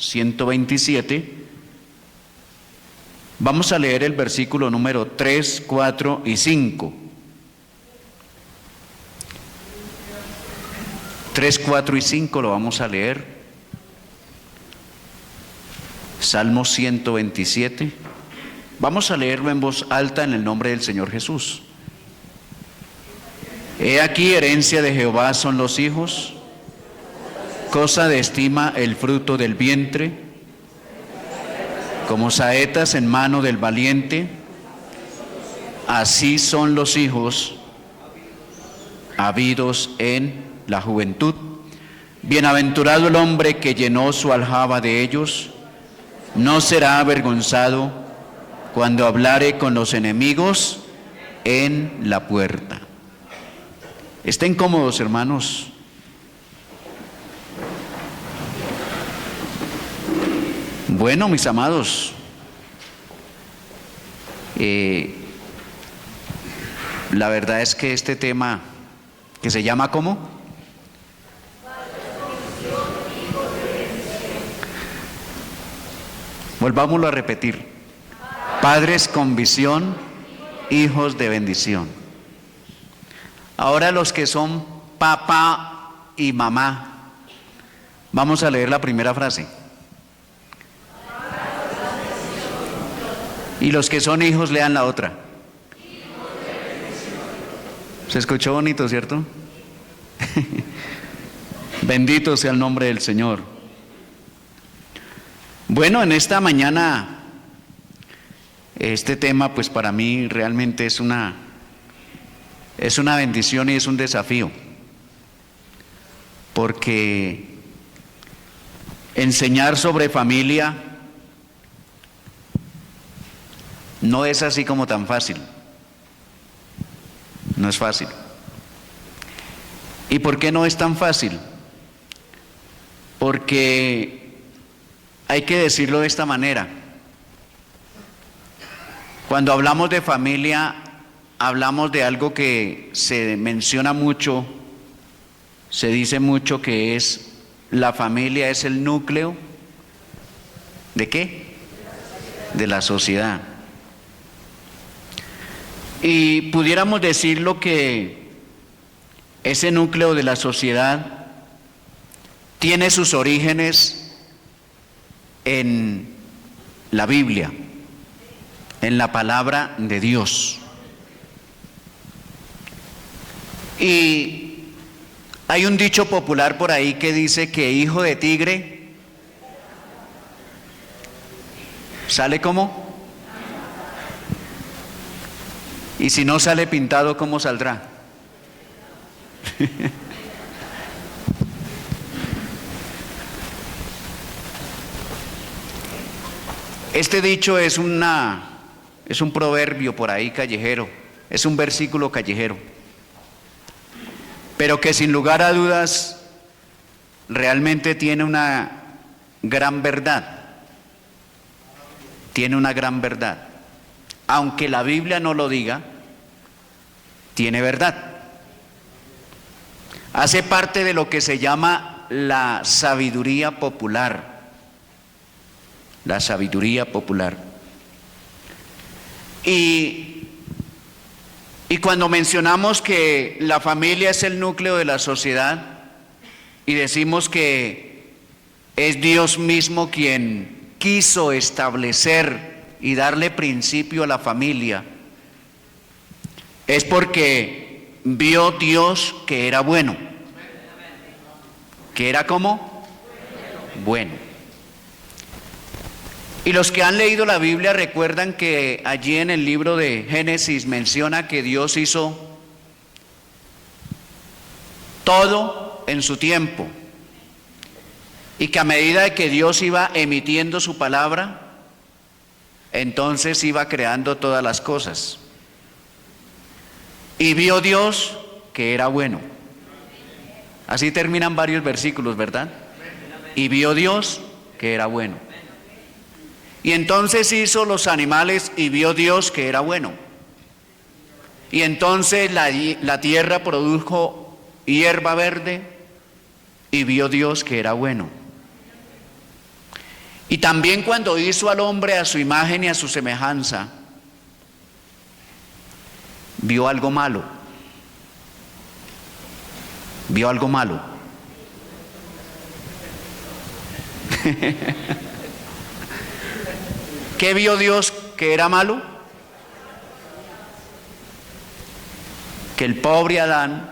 127. Vamos a leer el versículo número 3, 4 y 5. 3, 4 y 5 lo vamos a leer. Salmo 127. Vamos a leerlo en voz alta en el nombre del Señor Jesús. He aquí, herencia de Jehová son los hijos, cosa de estima el fruto del vientre, como saetas en mano del valiente, así son los hijos habidos en la juventud. Bienaventurado el hombre que llenó su aljaba de ellos, no será avergonzado cuando hablare con los enemigos en la puerta. Estén cómodos, hermanos. Bueno, mis amados, la verdad es que este tema, que se llama ¿cómo? Volvámoslo a repetir. Padres con visión, hijos de bendición. Ahora los que son papá y mamá, vamos a leer la primera frase. Y los que son hijos, lean la otra. Se escuchó bonito, ¿cierto? Bendito sea el nombre del Señor. Bueno, en esta mañana, este tema pues para mí realmente es una bendición y es un desafío. Porque enseñar sobre familia no es así como tan fácil. No es fácil. ¿Y por qué no es tan fácil? Porque hay que decirlo de esta manera. Cuando hablamos de familia, hablamos de algo que se menciona mucho, se dice mucho, que es la familia es el núcleo ¿de qué? De la sociedad. Y pudiéramos decirlo que ese núcleo de la sociedad tiene sus orígenes en la Biblia, en la palabra de Dios. Y hay un dicho popular por ahí que dice que hijo de tigre sale como, y si no sale pintado, ¿cómo saldrá? Este dicho es un proverbio por ahí callejero, es un versículo callejero, pero que sin lugar a dudas realmente tiene una gran verdad. Tiene una gran verdad. Aunque la Biblia no lo diga, tiene verdad. Hace parte de lo que se llama la sabiduría popular. La sabiduría popular. Y cuando mencionamos que la familia es el núcleo de la sociedad y decimos que es Dios mismo quien quiso establecer y darle principio a la familia, es porque vio Dios que era bueno. ¿Que era cómo? Bueno. Y los que han leído la Biblia recuerdan que allí en el libro de Génesis menciona que Dios hizo todo en su tiempo, y que a medida de que Dios iba emitiendo su palabra, entonces iba creando todas las cosas. Y vio Dios que era bueno. Así terminan varios versículos, ¿verdad? Y vio Dios que era bueno. Y entonces hizo los animales y vio Dios que era bueno. Y entonces la tierra produjo hierba verde y vio Dios que era bueno. Y también cuando hizo al hombre a su imagen y a su semejanza, vio algo malo. Vio algo malo. ¿Qué vio Dios que era malo? Que el pobre Adán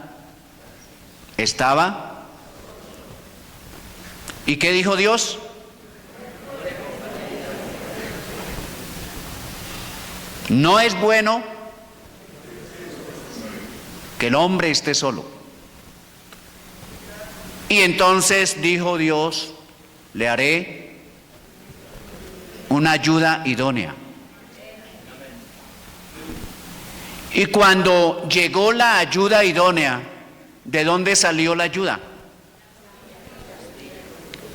estaba. ¿Y qué dijo Dios? No es bueno que el hombre esté solo. Y entonces dijo Dios, le haré una ayuda idónea. Y cuando llegó la ayuda idónea, ¿de dónde salió la ayuda?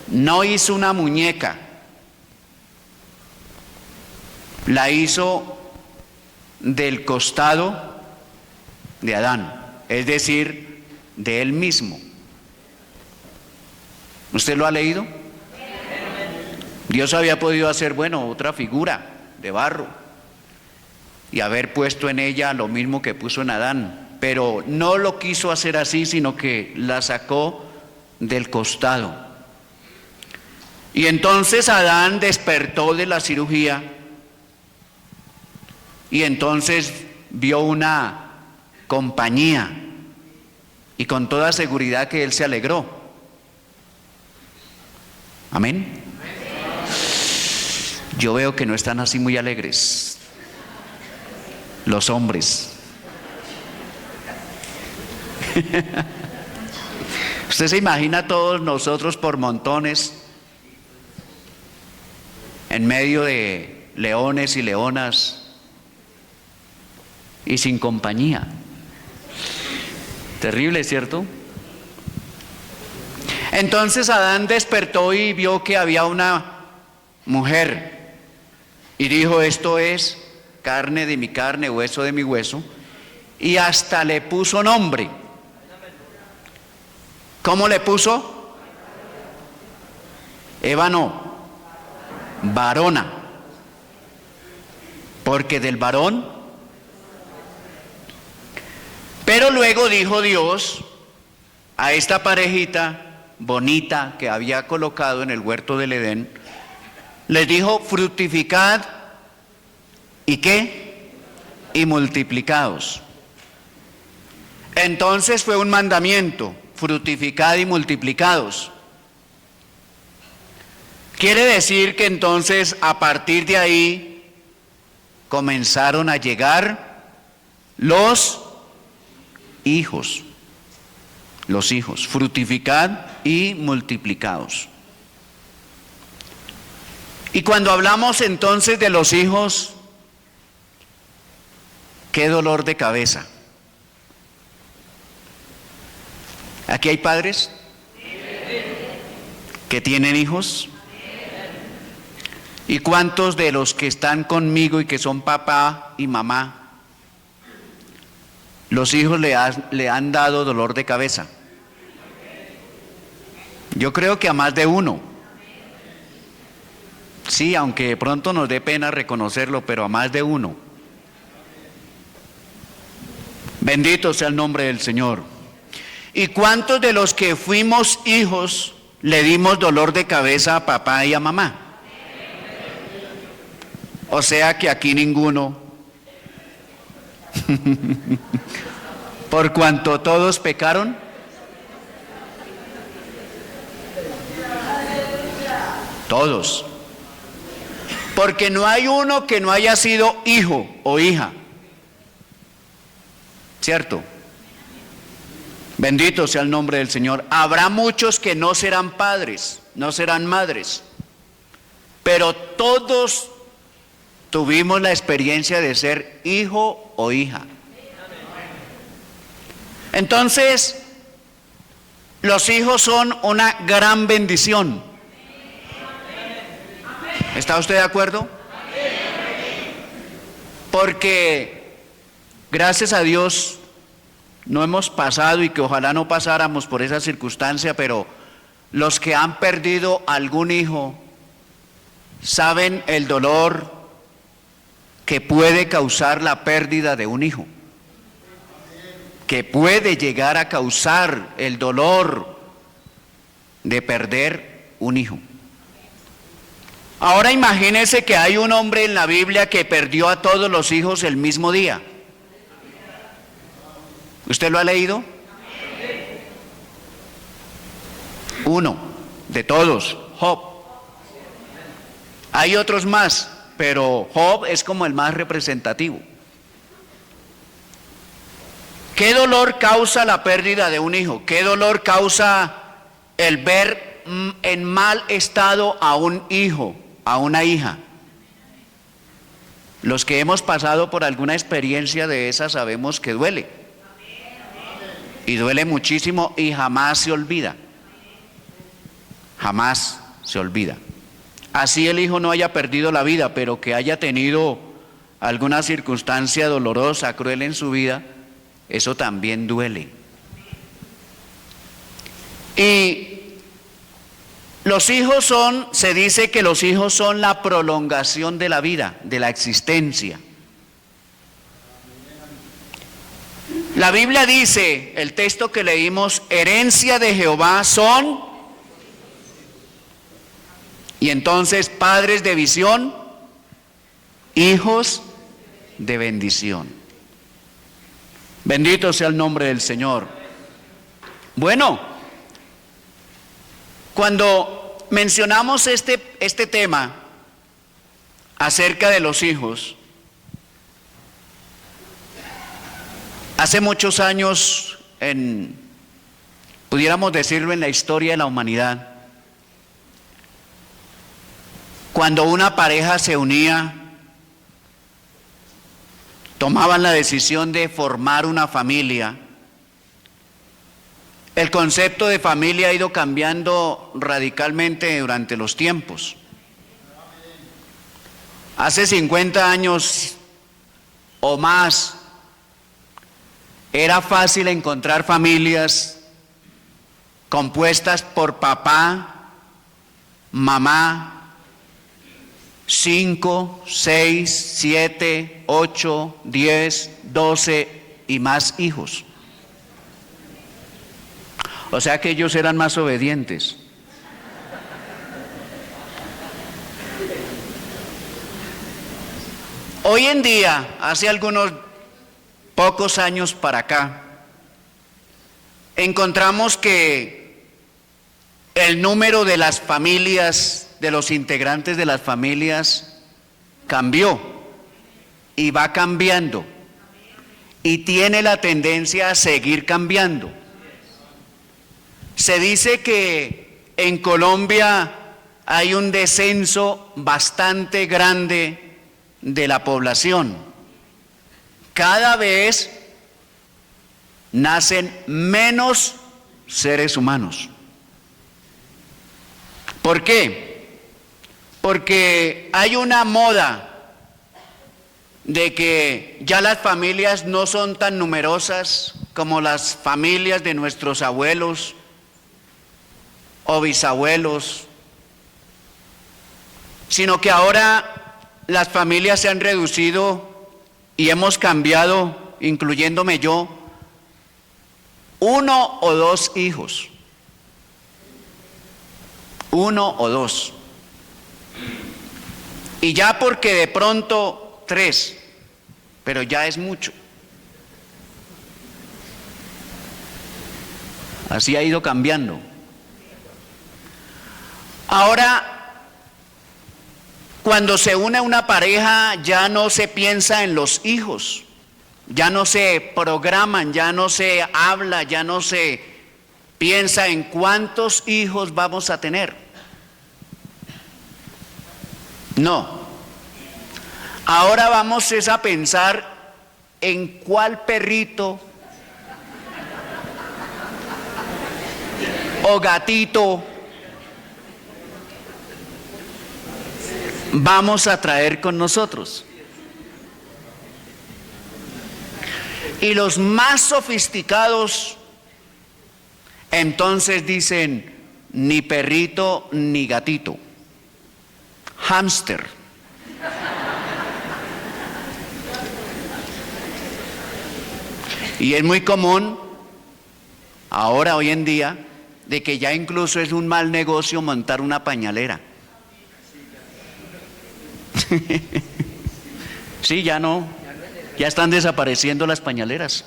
No hizo una muñeca, la hizo del costado de Adán, es decir, de él mismo. ¿Usted lo ha leído? Dios había podido hacer, otra figura de barro y haber puesto en ella lo mismo que puso en Adán, pero no lo quiso hacer así, sino que la sacó del costado. Y entonces Adán despertó de la cirugía y entonces vio una compañía y con toda seguridad que él se alegró. Amén. Yo veo que no están así muy alegres los hombres. Usted se imagina a todos nosotros por montones en medio de leones y leonas y sin compañía. Terrible, ¿cierto? Entonces Adán despertó y vio que había una mujer y dijo, esto es carne de mi carne, hueso de mi hueso, y hasta le puso nombre. ¿Cómo le puso? Eva no, varona, porque del varón. Pero luego dijo Dios a esta parejita bonita que había colocado en el huerto del Edén, les dijo, fructificad y ¿qué? Y multiplicaos. Entonces fue un mandamiento, fructificad y multiplicaos. Quiere decir que entonces a partir de ahí comenzaron a llegar los hijos, fructificad y multiplicaos. Y cuando hablamos entonces de los hijos, qué dolor de cabeza. ¿Aquí hay padres que tienen hijos? ¿Y cuántos de los que están conmigo y que son papá y mamá, los hijos le han dado dolor de cabeza? Yo creo que a más de uno. Sí, aunque de pronto nos dé pena reconocerlo, pero a más de uno. Bendito sea el nombre del Señor. ¿Y cuántos de los que fuimos hijos le dimos dolor de cabeza a papá y a mamá? O sea que aquí ninguno. Por cuanto todos pecaron. Todos. Porque no hay uno que no haya sido hijo o hija. ¿Cierto? Bendito sea el nombre del Señor. Habrá muchos que no serán padres, no serán madres, pero todos tuvimos la experiencia de ser hijo o hija. Entonces, los hijos son una gran bendición. ¿Está usted de acuerdo? Porque gracias a Dios no hemos pasado, y que ojalá no pasáramos por esa circunstancia, pero los que han perdido algún hijo saben el dolor que puede causar la pérdida de un hijo, que puede llegar a causar el dolor de perder un hijo. Ahora imagínense que hay un hombre en la Biblia que perdió a todos los hijos el mismo día. ¿Usted lo ha leído? Uno de todos, Job. Hay otros más, pero Job es como el más representativo. ¿Qué dolor causa la pérdida de un hijo? ¿Qué dolor causa el ver en mal estado a un hijo, a una hija? Los que hemos pasado por alguna experiencia de esa sabemos que duele. Y duele muchísimo y jamás se olvida. Jamás se olvida. Así el hijo no haya perdido la vida, pero que haya tenido alguna circunstancia dolorosa, cruel en su vida, eso también duele. Y los hijos se dice que los hijos son la prolongación de la vida, de la existencia. La Biblia dice, el texto que leímos, herencia de Jehová son, y entonces padres de visión, hijos de bendición. Bendito sea el nombre del Señor. Bueno, cuando mencionamos este tema acerca de los hijos, hace muchos años, pudiéramos decirlo en la historia de la humanidad, cuando una pareja se unía, tomaban la decisión de formar una familia, el concepto de familia ha ido cambiando radicalmente durante los tiempos. Hace 50 años o más, era fácil encontrar familias compuestas por papá, mamá, 5, 6, 7, 8, 10, 12 y más hijos. O sea que ellos eran más obedientes. Hoy en día, hace algunos pocos años para acá, encontramos que el número de las familias, de los integrantes de las familias, cambió y va cambiando y tiene la tendencia a seguir cambiando. Se dice que en Colombia hay un descenso bastante grande de la población. Cada vez nacen menos seres humanos. ¿Por qué? Porque hay una moda de que ya las familias no son tan numerosas como las familias de nuestros abuelos o bisabuelos, sino que ahora las familias se han reducido y hemos cambiado, incluyéndome yo, 1 o 2 hijos. 1 o 2. Y ya porque de pronto 3, pero ya es mucho. Así ha ido cambiando. Ahora, cuando se une una pareja ya no se piensa en los hijos, ya no se programan, ya no se habla, ya no se piensa en cuántos hijos vamos a tener. No. Ahora vamos a pensar en cuál perrito o gatito vamos a traer con nosotros. Y los más sofisticados entonces dicen ni perrito ni gatito. hámster. Y es muy común ahora, hoy en día, de que ya incluso es un mal negocio montar una pañalera. Sí, ya no, ya están desapareciendo las pañaleras.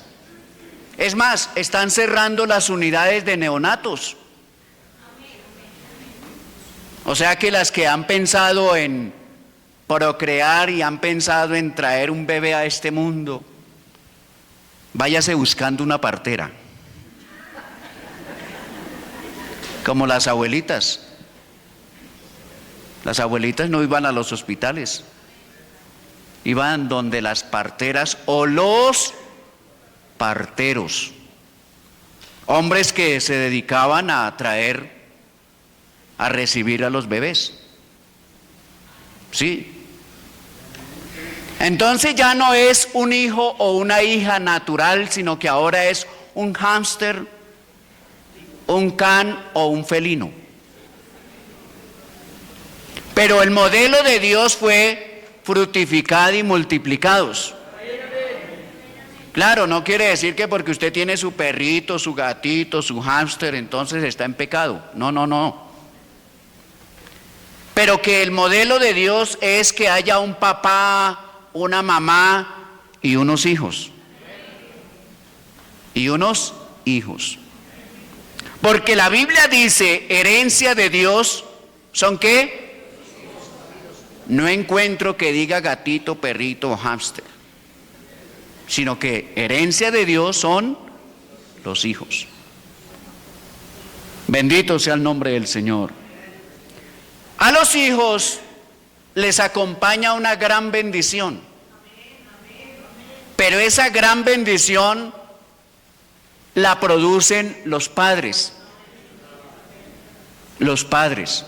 Es más, están cerrando las unidades de neonatos. O sea que las que han pensado en procrear y han pensado en traer un bebé a este mundo, váyase buscando una partera. Como las abuelitas. Las abuelitas no iban a los hospitales, iban donde las parteras o los parteros, hombres que se dedicaban a traer, a recibir a los bebés. Sí. Entonces ya no es un hijo o una hija natural, sino que ahora es un hámster, un can o un felino. Pero el modelo de Dios fue fructificad y multiplicados. Claro, no quiere decir que porque usted tiene su perrito, su gatito, su hámster, entonces está en pecado. No, no, no. Pero que el modelo de Dios es que haya un papá, una mamá y unos hijos. Y unos hijos. Porque la Biblia dice, herencia de Dios, ¿son qué? No encuentro que diga gatito, perrito o hámster, sino que herencia de Dios son los hijos. Bendito sea el nombre del Señor. A los hijos les acompaña una gran bendición, pero esa gran bendición la producen los padres. Los padres.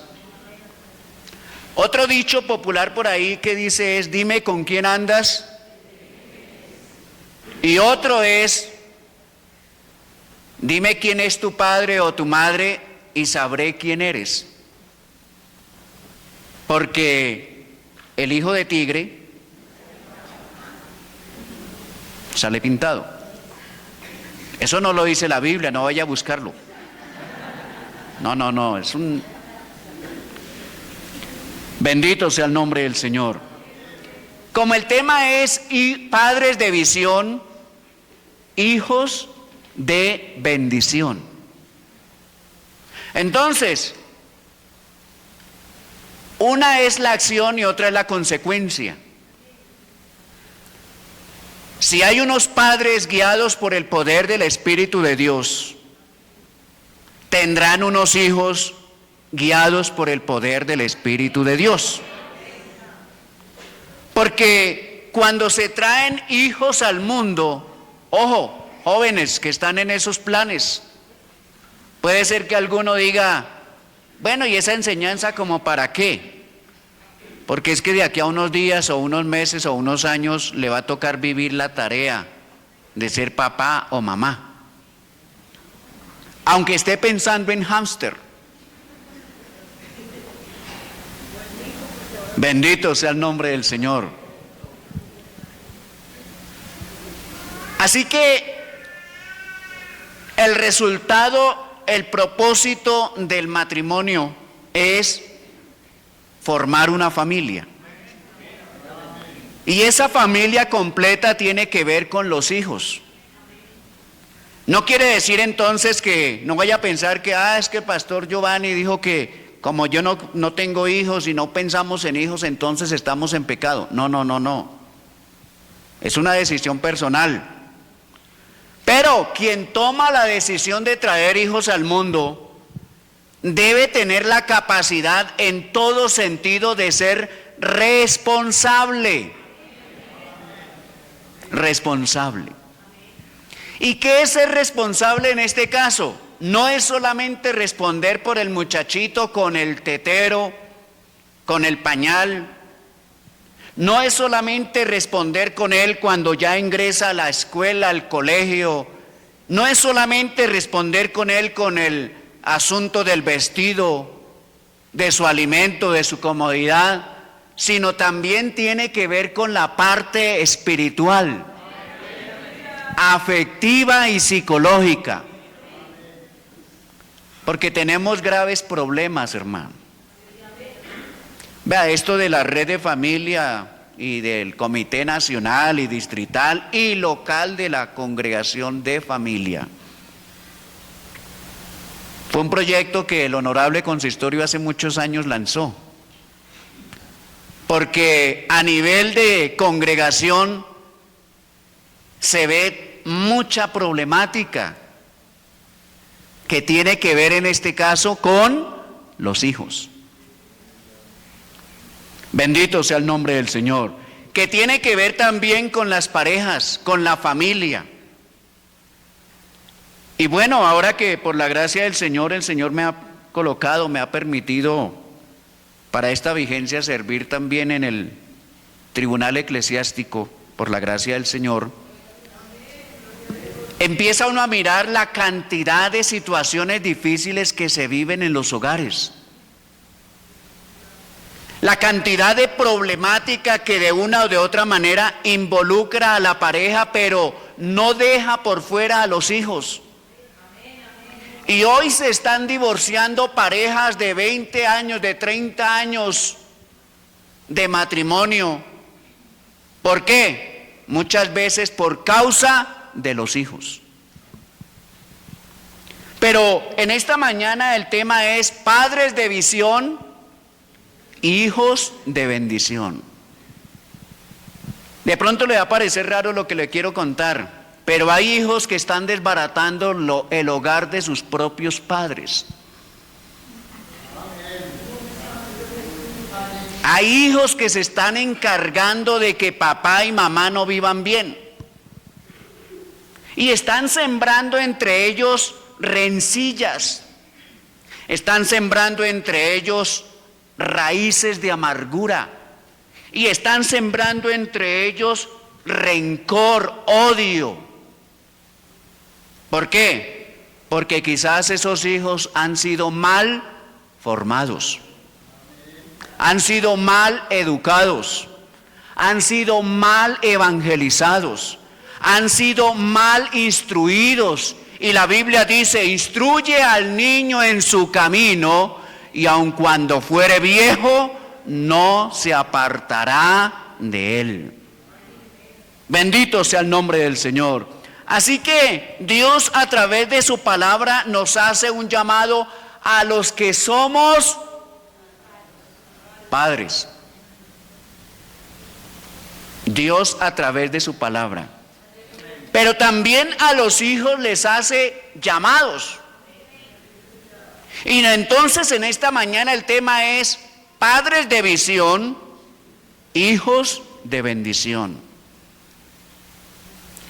Otro dicho popular por ahí que dice es, dime con quién andas. Y otro es, dime quién es tu padre o tu madre y sabré quién eres. Porque el hijo de tigre sale pintado. Eso no lo dice la Biblia, no vaya a buscarlo. No, es un... Bendito sea el nombre del Señor. Como el tema es padres de visión, hijos de bendición. Entonces, una es la acción y otra es la consecuencia. Si hay unos padres guiados por el poder del Espíritu de Dios, tendrán unos hijos guiados por el poder del Espíritu de Dios. Porque cuando se traen hijos al mundo, ojo, jóvenes que están en esos planes, puede ser que alguno diga, bueno, ¿y esa enseñanza como para qué? Porque es que de aquí a unos días o unos meses o unos años le va a tocar vivir la tarea de ser papá o mamá. Aunque esté pensando en hámster. Bendito sea el nombre del Señor. Así que el resultado, el propósito del matrimonio es formar una familia. Y esa familia completa tiene que ver con los hijos. No quiere decir entonces que no vaya a pensar que, es que el pastor Giovanni dijo que como yo no tengo hijos y no pensamos en hijos, entonces estamos en pecado. No. Es una decisión personal. Pero quien toma la decisión de traer hijos al mundo debe tener la capacidad en todo sentido de ser responsable. Responsable. ¿Y qué es ser responsable en este caso? No es solamente responder por el muchachito con el tetero, con el pañal. No es solamente responder con él cuando ya ingresa a la escuela, al colegio. No es solamente responder con él con el asunto del vestido, de su alimento, de su comodidad. sino también tiene que ver con la parte espiritual, afectiva y psicológica. Porque tenemos graves problemas, hermano. Vea, esto de la red de familia y del Comité Nacional y Distrital y local de la Congregación de Familia. Fue un proyecto que el Honorable Consistorio hace muchos años lanzó. Porque a nivel de congregación se ve mucha problemática que tiene que ver en este caso con los hijos. Bendito sea el nombre del Señor. Que tiene que ver también con las parejas, con la familia. Y bueno, ahora que por la gracia del Señor, el Señor me ha colocado, me ha permitido para esta vigencia servir también en el tribunal eclesiástico, por la gracia del Señor, empieza uno a mirar la cantidad de situaciones difíciles que se viven en los hogares. La cantidad de problemática que de una o de otra manera involucra a la pareja, pero no deja por fuera a los hijos. Y hoy se están divorciando parejas de 20 años, de 30 años de matrimonio. ¿Por qué? Muchas veces por causa de los hijos. Pero en esta mañana el tema es padres de visión, hijos de bendición. De pronto le va a parecer raro lo que le quiero contar, pero hay hijos que están desbaratando el hogar de sus propios padres. Hay hijos que se están encargando de que papá y mamá no vivan bien. Y están sembrando entre ellos rencillas. Están sembrando entre ellos raíces de amargura. Y están sembrando entre ellos rencor, odio. ¿Por qué? Porque quizás esos hijos han sido mal formados, han sido mal educados, han sido mal evangelizados, han sido mal instruidos. Y la Biblia dice, instruye al niño en su camino, y aun cuando fuere viejo, no se apartará de él. Bendito sea el nombre del Señor. Así que Dios a través de su palabra nos hace un llamado a los que somos padres. Dios a través de su palabra. Pero también a los hijos les hace llamados. Y entonces en esta mañana el tema es padres de visión, hijos de bendición.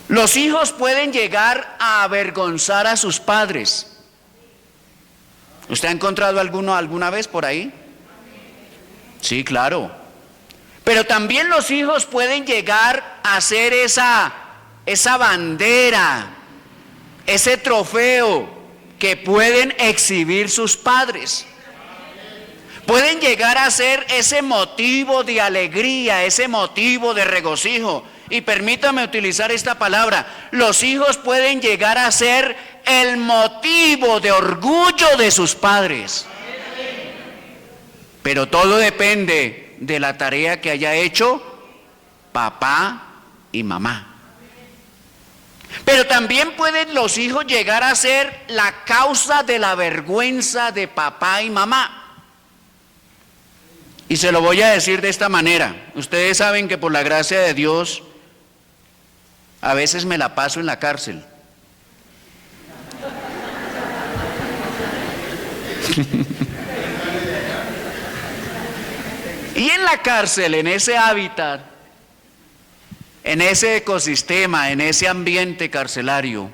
Los hijos pueden llegar a avergonzar a sus padres. ¿Usted ha encontrado alguno alguna vez por ahí? Sí, claro. Pero también los hijos pueden llegar a ser esa bandera, ese trofeo que pueden exhibir sus padres. Pueden llegar a ser ese motivo de alegría, ese motivo de regocijo. Y permítame utilizar esta palabra, los hijos pueden llegar a ser el motivo de orgullo de sus padres. Pero todo depende de la tarea que haya hecho papá y mamá. Pero también pueden los hijos llegar a ser la causa de la vergüenza de papá y mamá. Y se lo voy a decir de esta manera. Ustedes saben que por la gracia de Dios, a veces me la paso en la cárcel. Y en la cárcel, en ese hábitat, en ese ecosistema, en ese ambiente carcelario,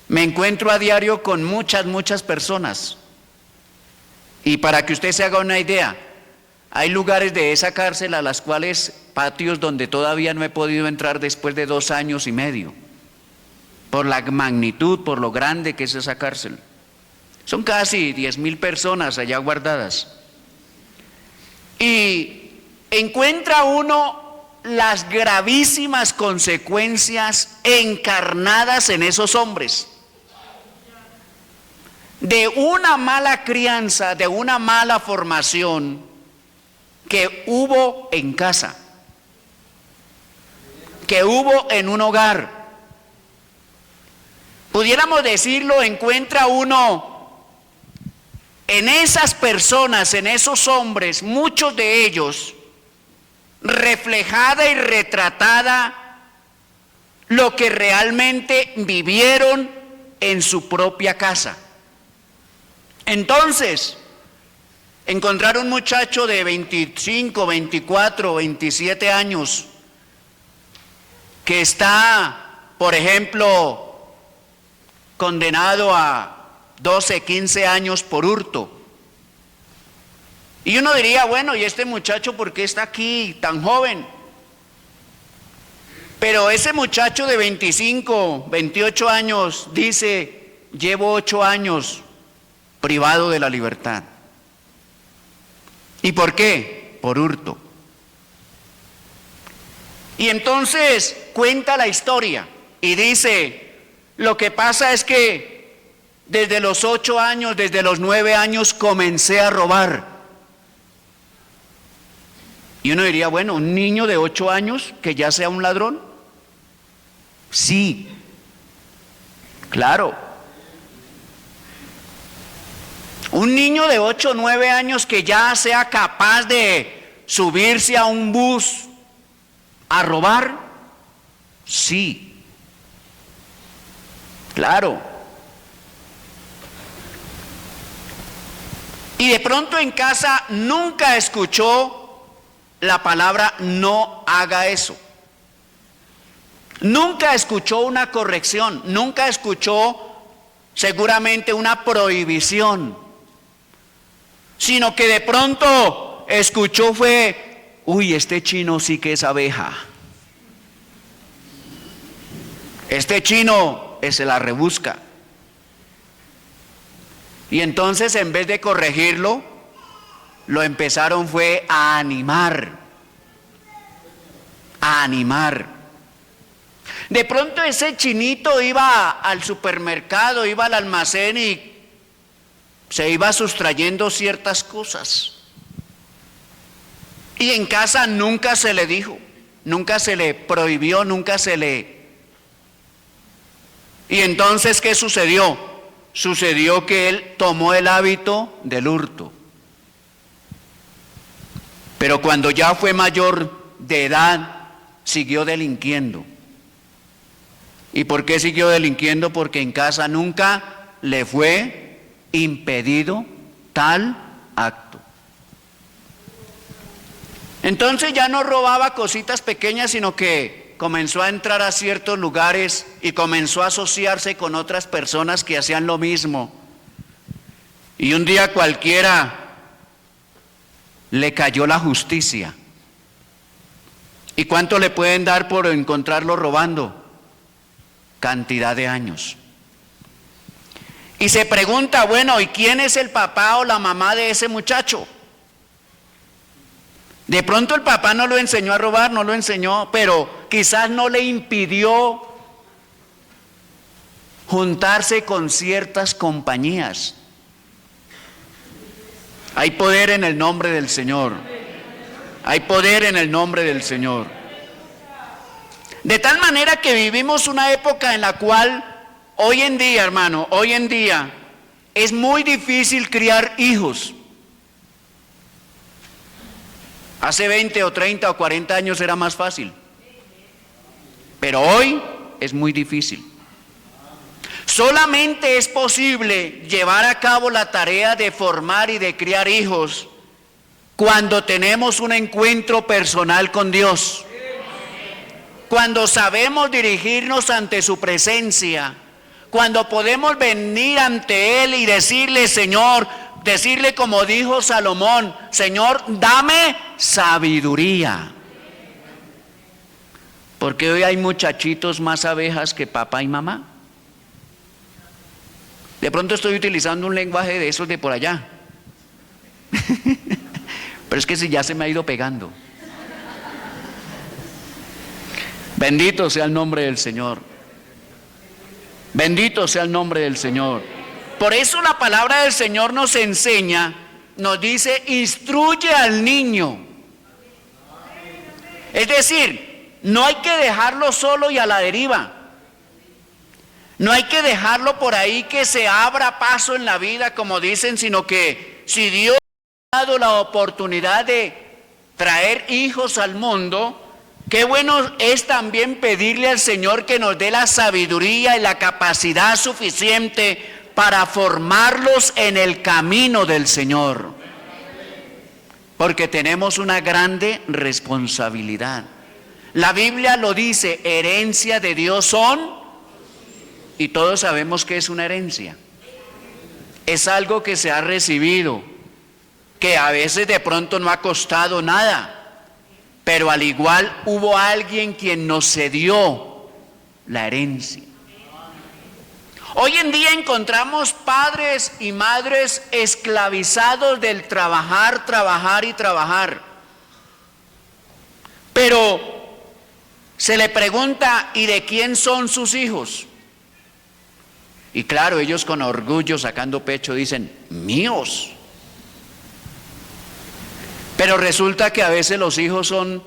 me encuentro a diario con muchas personas. Y para que usted se haga una idea, hay lugares de esa cárcel a las cuales, patios donde todavía no he podido entrar después de 2 años y medio, por la magnitud, por lo grande que es esa cárcel. Son casi 10.000 personas allá guardadas. y encuentra uno las gravísimas consecuencias encarnadas en esos hombres. De una mala crianza, de una mala formación que hubo en casa, que hubo en un hogar. Pudiéramos decirlo, encuentra uno en esas personas, en esos hombres, muchos de ellos, reflejada y retratada lo que realmente vivieron en su propia casa. Entonces, encontrar un muchacho de 25, 24, 27 años que está, por ejemplo, condenado a 12, 15 años por hurto. Y uno diría, bueno, ¿y este muchacho por qué está aquí tan joven? Pero ese muchacho de 25, 28 años dice, llevo 8 años privado de la libertad. ¿Y por qué? Por hurto. Y entonces cuenta la historia y dice, lo que pasa es que desde los 8 años, desde los 9 años comencé a robar. Y uno diría, bueno, ¿un niño de 8 años que ya sea un ladrón? Sí, claro. Un niño de 8 o 9 años que ya sea capaz de subirse a un bus a robar, sí, claro. Y de pronto en casa nunca escuchó la palabra no haga eso. Nunca escuchó una corrección, nunca escuchó seguramente una prohibición, sino que de pronto escuchó fue, uy, este chino sí que es abeja. Este chino se la rebusca. Y entonces en vez de corregirlo, lo empezaron fue a animar. A animar. De pronto ese chinito iba al supermercado, iba al almacén y se iba sustrayendo ciertas cosas. Y en casa nunca se le dijo, nunca se le prohibió, nunca se le... Y entonces, ¿qué sucedió? Sucedió que él tomó el hábito del hurto. Pero cuando ya fue mayor de edad, siguió delinquiendo. ¿Y por qué siguió delinquiendo? Porque en casa nunca le fue impedido tal acto. Entonces ya no robaba cositas pequeñas, sino que comenzó a entrar a ciertos lugares y comenzó a asociarse con otras personas que hacían lo mismo. Y un día cualquiera le cayó la justicia. ¿Y cuánto le pueden dar por encontrarlo robando? Cantidad de años. Y se pregunta, bueno, ¿y quién es el papá o la mamá de ese muchacho? De pronto el papá no lo enseñó a robar, no lo enseñó, pero quizás no le impidió juntarse con ciertas compañías. Hay poder en el nombre del Señor. Hay poder en el nombre del Señor. De tal manera que vivimos una época en la cual hoy en día, hermano, hoy en día es muy difícil criar hijos. Hace 20 o 30 o 40 años era más fácil. Pero hoy es muy difícil. Solamente es posible llevar a cabo la tarea de formar y de criar hijos cuando tenemos un encuentro personal con Dios. Cuando sabemos dirigirnos ante su presencia. Cuando podemos venir ante Él y decirle, Señor, decirle como dijo Salomón, Señor, dame sabiduría. Porque hoy hay muchachitos más abejas que papá y mamá. De pronto estoy utilizando un lenguaje de esos de por allá. Pero es que si ya se me ha ido pegando. Bendito sea el nombre del Señor. Bendito sea el nombre del Señor. Por eso la palabra del Señor nos enseña, nos dice, instruye al niño. Es decir, no hay que dejarlo solo y a la deriva. No hay que dejarlo por ahí que se abra paso en la vida, como dicen, sino que si Dios ha dado la oportunidad de traer hijos al mundo, qué bueno es también pedirle al Señor que nos dé la sabiduría y la capacidad suficiente para formarlos en el camino del Señor. Porque tenemos una grande responsabilidad. La Biblia lo dice, herencia de Dios son, y todos sabemos que es una herencia. Es algo que se ha recibido, que a veces de pronto no ha costado nada, pero al igual hubo alguien quien nos cedió la herencia. Hoy en día encontramos padres y madres esclavizados del trabajar, trabajar y trabajar. Pero se le pregunta, ¿y de quién son sus hijos? Y claro, ellos con orgullo, sacando pecho, dicen, míos. Pero resulta que a veces los hijos son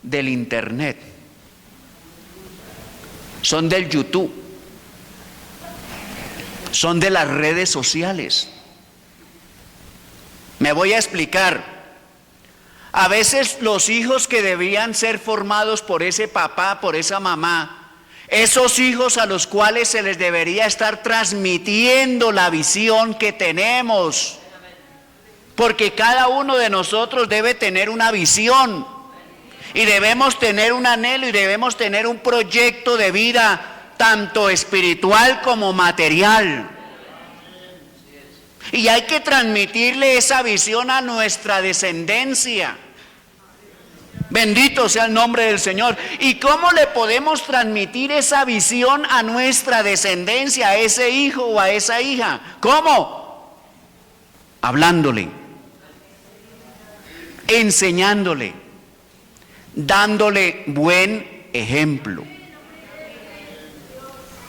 del internet, son del YouTube, son de las redes sociales. Me voy a explicar. A veces los hijos que debían ser formados por ese papá, por esa mamá, esos hijos a los cuales se les debería estar transmitiendo la visión que tenemos, porque cada uno de nosotros debe tener una visión y debemos tener un anhelo y debemos tener un proyecto de vida tanto espiritual como material. Y hay que transmitirle esa visión a nuestra descendencia. Bendito sea el nombre del Señor. ¿Y cómo le podemos transmitir esa visión a nuestra descendencia, a ese hijo o a esa hija? ¿Cómo? Hablándole, enseñándole, dándole buen ejemplo.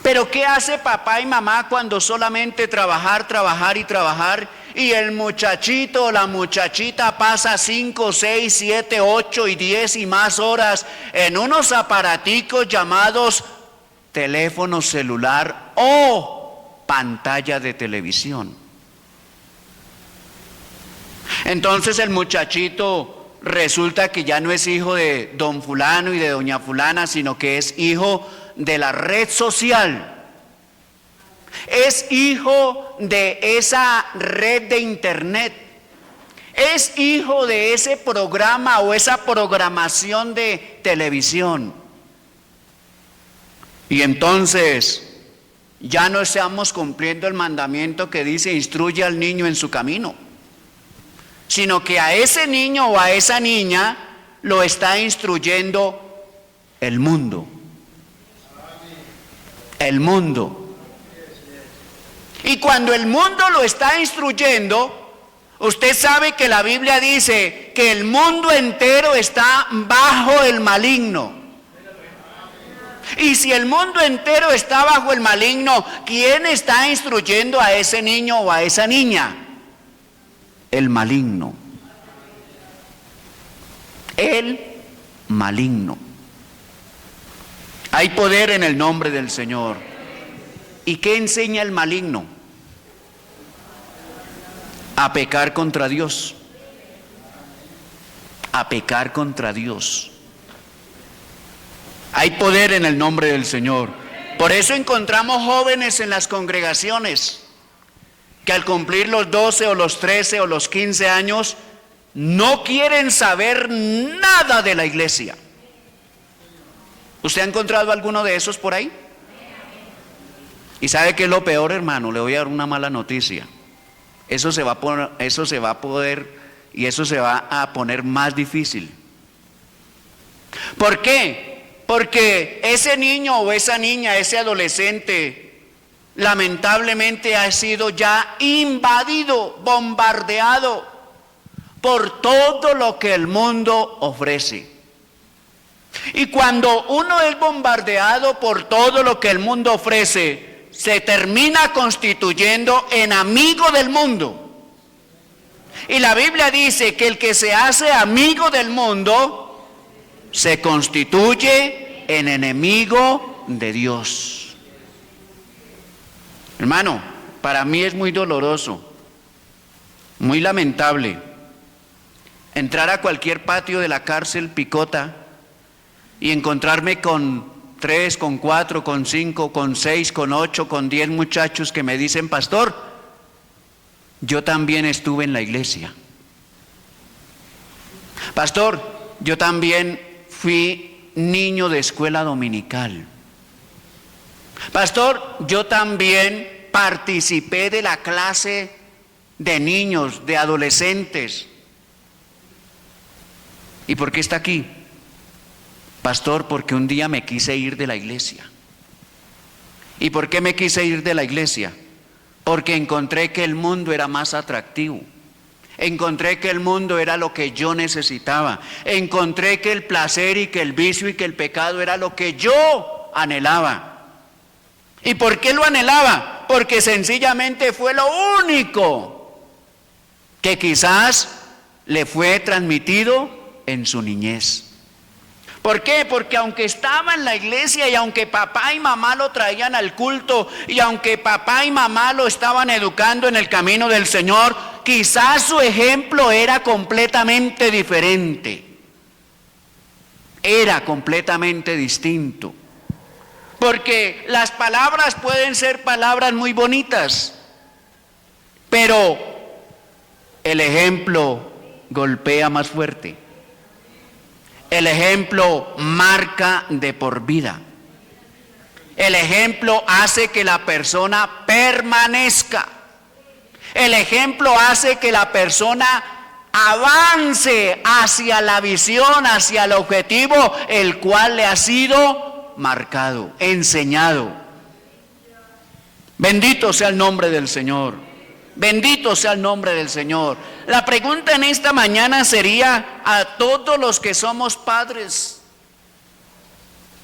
Pero ¿qué hace papá y mamá cuando solamente trabajar, trabajar y trabajar? Y el muchachito o la muchachita pasa 5, 6, 7, 8 y 10 y más horas en unos aparaticos llamados teléfono celular o pantalla de televisión. Entonces el muchachito resulta que ya no es hijo de don fulano y de doña fulana, sino que es hijo de la red social. Es hijo de esa red de internet. Es hijo de ese programa o esa programación de televisión. Y entonces ya no estamos cumpliendo el mandamiento que dice instruye al niño en su camino, sino que a ese niño o a esa niña lo está instruyendo el mundo. El mundo. Y cuando el mundo lo está instruyendo, usted sabe que la Biblia dice que el mundo entero está bajo el maligno. Y si el mundo entero está bajo el maligno, ¿quién está instruyendo a ese niño o a esa niña? El maligno. El maligno. Hay poder en el nombre del Señor. ¿Y qué enseña el maligno? A pecar contra Dios. A pecar contra Dios. Hay poder en el nombre del Señor. Por eso encontramos jóvenes en las congregaciones que al cumplir los 12 o los 13 o los 15 años no quieren saber nada de la iglesia. ¿Usted ha encontrado alguno de esos por ahí? ¿Y sabe qué es lo peor, hermano? Le voy a dar una mala noticia. Eso se va a poner más difícil. ¿Por qué? Porque ese niño o esa niña, ese adolescente, lamentablemente ha sido ya invadido, bombardeado por todo lo que el mundo ofrece. Y cuando uno es bombardeado por todo lo que el mundo ofrece, se termina constituyendo en amigo del mundo. Y la Biblia dice que el que se hace amigo del mundo se constituye en enemigo de Dios. Hermano, para mí es muy doloroso, muy lamentable entrar a cualquier patio de la cárcel Picota y encontrarme con 3, con 4, con 5, con 6, con 8, con 10 muchachos que me dicen: pastor, yo también estuve en la iglesia. Pastor, yo también fui niño de escuela dominical. Pastor, yo también participé de la clase de niños, de adolescentes. ¿Y por qué está aquí? Pastor, porque un día me quise ir de la iglesia. ¿Y por qué me quise ir de la iglesia? Porque encontré que el mundo era más atractivo. Encontré que el mundo era lo que yo necesitaba. Encontré que el placer y que el vicio y que el pecado era lo que yo anhelaba. ¿Y por qué lo anhelaba? Porque sencillamente fue lo único que quizás le fue transmitido en su niñez. ¿Por qué? Porque aunque estaba en la iglesia y aunque papá y mamá lo traían al culto y aunque papá y mamá lo estaban educando en el camino del Señor, quizás su ejemplo era completamente diferente. Era completamente distinto. Porque las palabras pueden ser palabras muy bonitas, pero el ejemplo golpea más fuerte. El ejemplo marca de por vida. El ejemplo hace que la persona permanezca. El ejemplo hace que la persona avance hacia la visión, hacia el objetivo, el cual le ha sido marcado, enseñado. Bendito sea el nombre del Señor. Bendito sea el nombre del Señor. La pregunta en esta mañana sería a todos los que somos padres: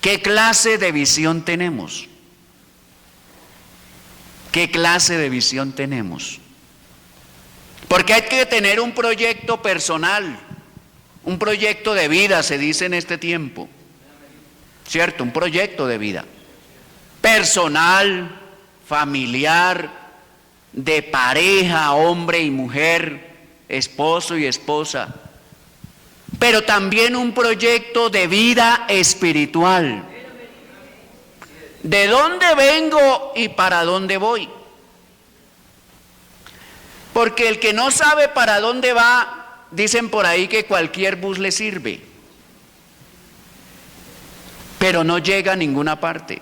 ¿qué clase de visión tenemos? ¿Qué clase de visión tenemos? Porque hay que tener un proyecto personal, un proyecto de vida, se dice en este tiempo. ¿Cierto? Un proyecto de vida. Personal, familiar, de pareja, hombre y mujer, esposo y esposa, pero también un proyecto de vida espiritual. ¿De dónde vengo y para dónde voy? Porque el que no sabe para dónde va, dicen por ahí que cualquier bus le sirve, pero no llega a ninguna parte.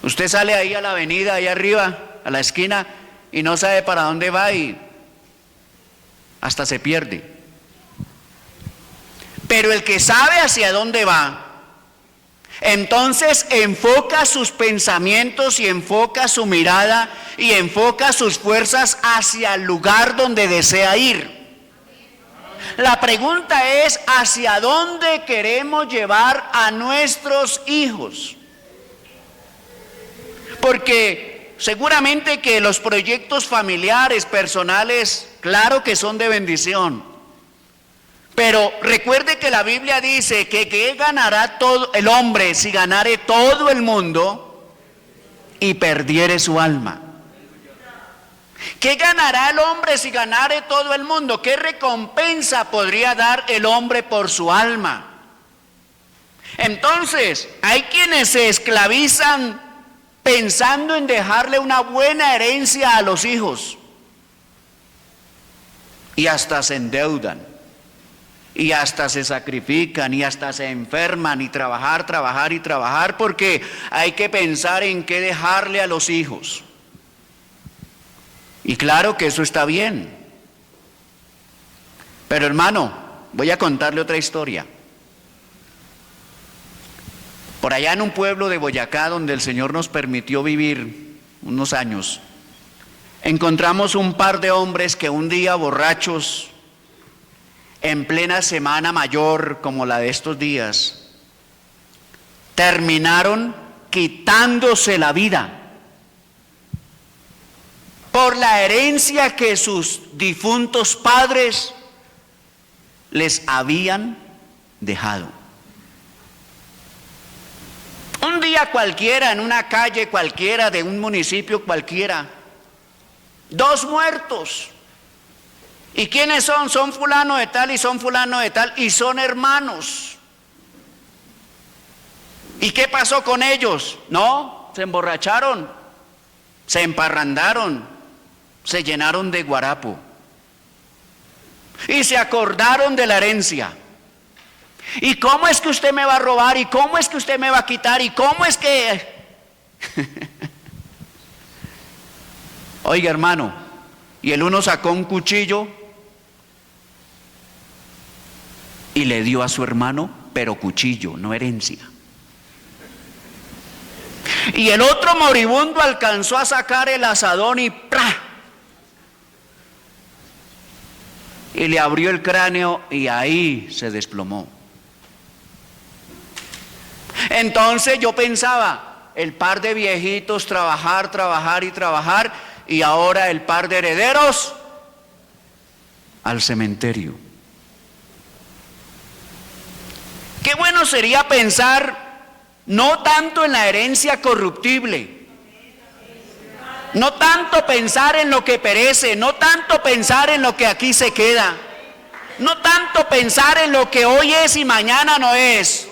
Usted sale ahí a la avenida, ahí arriba, a la esquina, y no sabe para dónde va y hasta se pierde. Pero el que sabe hacia dónde va, entonces enfoca sus pensamientos y enfoca su mirada y enfoca sus fuerzas hacia el lugar donde desea ir. La pregunta es: ¿hacia dónde queremos llevar a nuestros hijos? Porque seguramente que los proyectos familiares, personales, claro que son de bendición. Pero recuerde que la Biblia dice que ¿qué ganará todo el hombre si ganare todo el mundo y perdiere su alma? ¿Qué ganará el hombre si ganare todo el mundo? ¿Qué recompensa podría dar el hombre por su alma? Entonces, hay quienes se esclavizan pensando en dejarle una buena herencia a los hijos y hasta se endeudan y hasta se sacrifican y hasta se enferman y trabajar porque hay que pensar en qué dejarle a los hijos. Y claro que eso está bien, pero hermano, voy a contarle otra historia. Por allá en un pueblo de Boyacá donde el Señor nos permitió vivir unos años, encontramos un par de hombres que un día borrachos, en plena semana mayor como la de estos días, terminaron quitándose la vida por la herencia que sus difuntos padres les habían dejado. Un día cualquiera, en una calle cualquiera, de un municipio cualquiera, 2 muertos. ¿Y quiénes son? Son fulano de tal y son fulano de tal y son hermanos. ¿Y qué pasó con ellos? No, se emborracharon, se emparrandaron, se llenaron de guarapo y se acordaron de la herencia. ¿Y cómo es que usted me va a robar? ¿Y cómo es que usted me va a quitar? ¿Y cómo es que...? Oiga, hermano, y el uno sacó un cuchillo y le dio a su hermano, pero cuchillo, no herencia. Y el otro moribundo alcanzó a sacar el asadón y ¡pra! Y le abrió el cráneo y ahí se desplomó. Entonces yo pensaba, el par de viejitos trabajar, trabajar y trabajar, y ahora el par de herederos al cementerio. Qué bueno sería pensar no tanto en la herencia corruptible, no tanto pensar en lo que perece, no tanto pensar en lo que aquí se queda, no tanto pensar en lo que hoy es y mañana no es,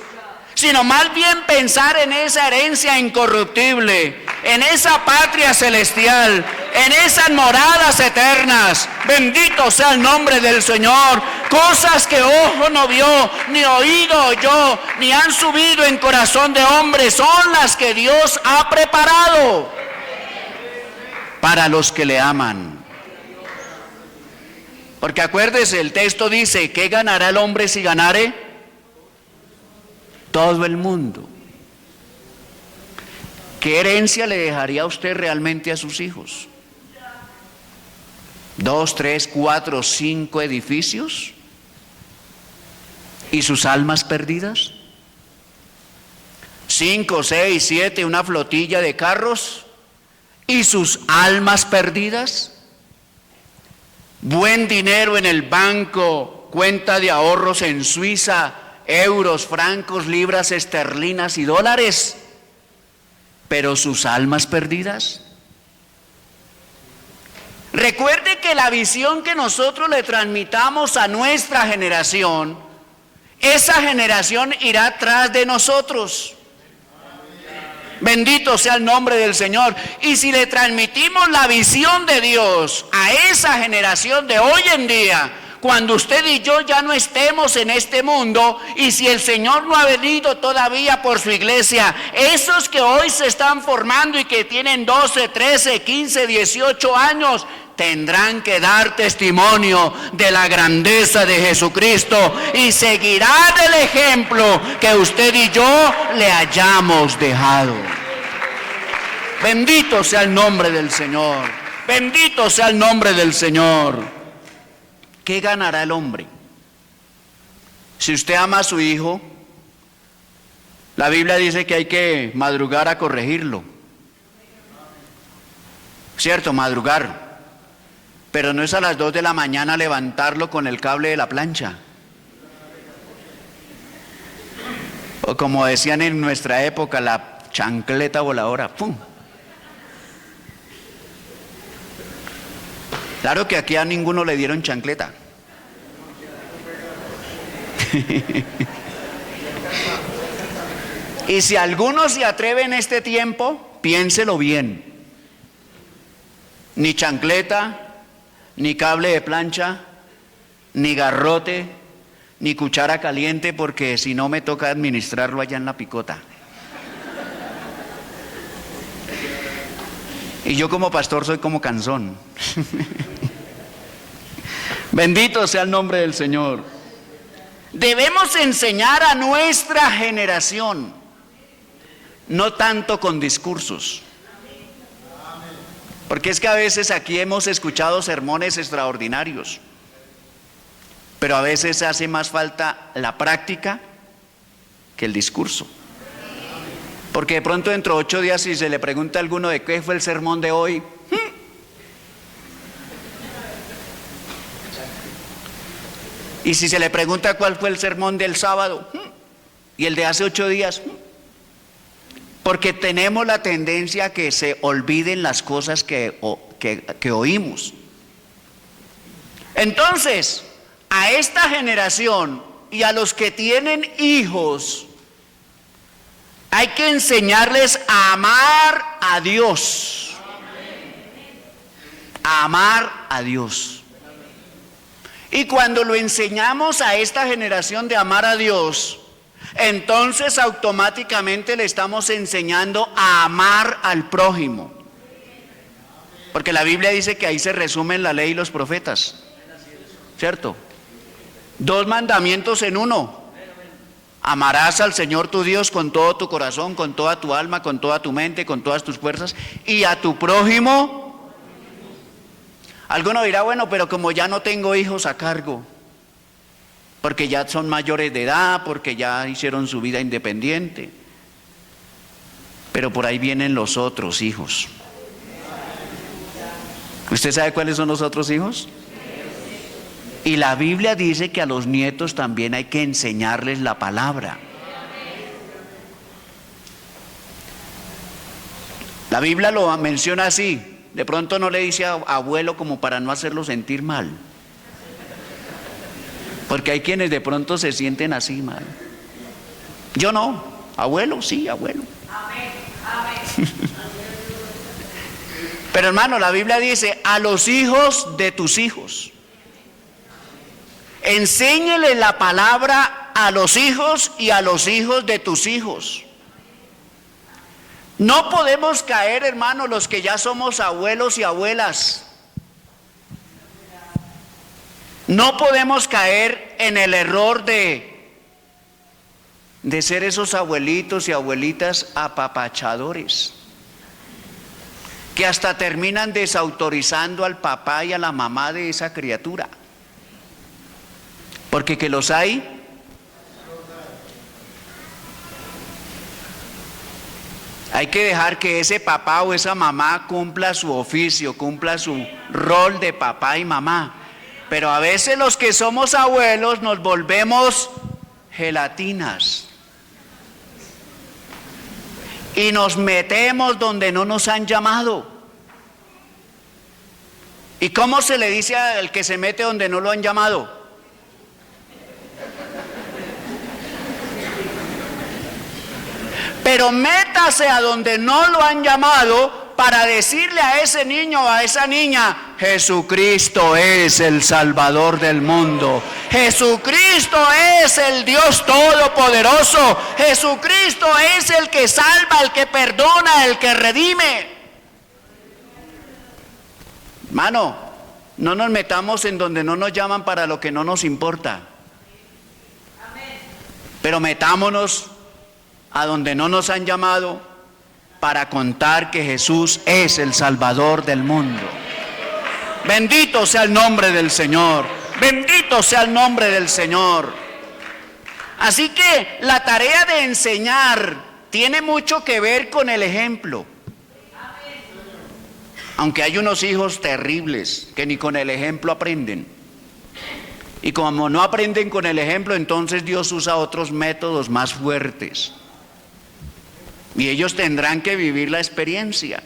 sino más bien pensar en esa herencia incorruptible, en esa patria celestial, en esas moradas eternas. Bendito sea el nombre del Señor. Cosas que ojo no vio, ni oído oyó, ni han subido en corazón de hombre, son las que Dios ha preparado para los que le aman. Porque acuérdese, el texto dice, ¿qué ganará el hombre si ganare todo el mundo? ¿Qué herencia le dejaría usted realmente a sus hijos? 2, 3, 4, 5 edificios y sus almas perdidas. 5, 6, 7, una flotilla de carros y sus almas perdidas. Buen dinero en el banco, cuenta de ahorros en Suiza, euros, francos, libras esterlinas y dólares, pero sus almas perdidas. Recuerde que la visión que nosotros le transmitamos a nuestra generación, esa generación irá tras de nosotros. Bendito sea el nombre del Señor. Y si le transmitimos la visión de Dios a esa generación de hoy en día, cuando usted y yo ya no estemos en este mundo, y si el Señor no ha venido todavía por su iglesia, esos que hoy se están formando y que tienen 12, 13, 15, 18 años, tendrán que dar testimonio de la grandeza de Jesucristo y seguirán el ejemplo que usted y yo le hayamos dejado. Bendito sea el nombre del Señor. Bendito sea el nombre del Señor. ¿Qué ganará el hombre? Si usted ama a su hijo, la Biblia dice que hay que madrugar a corregirlo. ¿Cierto? Madrugar. Pero no es a las 2 de la mañana levantarlo con el cable de la plancha. O como decían en nuestra época, la chancleta voladora. ¡Pum! Claro que aquí a ninguno le dieron chancleta. Y si alguno se atreve en este tiempo, piénselo bien. Ni chancleta, ni cable de plancha, ni garrote, ni cuchara caliente, porque si no me toca administrarlo allá en la picota. Y yo como pastor soy como canzón. Bendito sea el nombre del Señor. Debemos enseñar a nuestra generación, no tanto con discursos, Porque es que a veces aquí hemos escuchado sermones extraordinarios, pero a veces hace más falta la práctica que el discurso. Porque de pronto dentro de 8 días si se le pregunta a alguno de qué fue el sermón de hoy, y si se le pregunta cuál fue el sermón del sábado y el de hace 8 días, porque tenemos la tendencia a que se olviden las cosas que oímos. Entonces, a esta generación y a los que tienen hijos, hay que enseñarles a amar a Dios. A amar a Dios. Y cuando lo enseñamos a esta generación de amar a Dios, entonces automáticamente le estamos enseñando a amar al prójimo. Porque la Biblia dice que ahí se resumen la ley y los profetas, ¿cierto? 2 mandamientos en uno. Amarás al Señor tu Dios con todo tu corazón, con toda tu alma, con toda tu mente, con todas tus fuerzas, y a tu prójimo. Alguno dirá, bueno, pero como ya no tengo hijos a cargo, porque ya son mayores de edad, porque ya hicieron su vida independiente, pero por ahí vienen los otros hijos. ¿Usted sabe cuáles son los otros hijos? Y la Biblia dice que a los nietos también hay que enseñarles la palabra. La Biblia lo menciona así. De pronto no le dice a abuelo como para no hacerlo sentir mal. Porque hay quienes de pronto se sienten así mal. Yo no, abuelo, sí, abuelo. Amén, amén. Pero hermano, la Biblia dice, a los hijos de tus hijos. Enséñele la palabra a los hijos y a los hijos de tus hijos. No podemos caer, hermano, los que ya somos abuelos y abuelas. No podemos caer en el error de ser esos abuelitos y abuelitas apapachadores, que hasta terminan desautorizando al papá y a la mamá de esa criatura. Porque que los hay. Hay que dejar que ese papá o esa mamá cumpla su oficio, cumpla su rol de papá y mamá. Pero a veces los que somos abuelos nos volvemos gelatinas. Y nos metemos donde no nos han llamado. ¿Y cómo se le dice al que se mete donde no lo han llamado? Pero métase a donde no lo han llamado para decirle a ese niño o a esa niña, Jesucristo es el Salvador del mundo. Jesucristo es el Dios Todopoderoso. Jesucristo es el que salva, el que perdona, el que redime. Hermano, no nos metamos en donde no nos llaman para lo que no nos importa. Pero metámonos a donde no nos han llamado para contar que Jesús es el Salvador del mundo. Bendito sea el nombre del Señor. Bendito sea el nombre del Señor. Así que la tarea de enseñar tiene mucho que ver con el ejemplo. Aunque hay unos hijos terribles que ni con el ejemplo aprenden. Y como no aprenden con el ejemplo, entonces Dios usa otros métodos más fuertes. Y ellos tendrán que vivir la experiencia.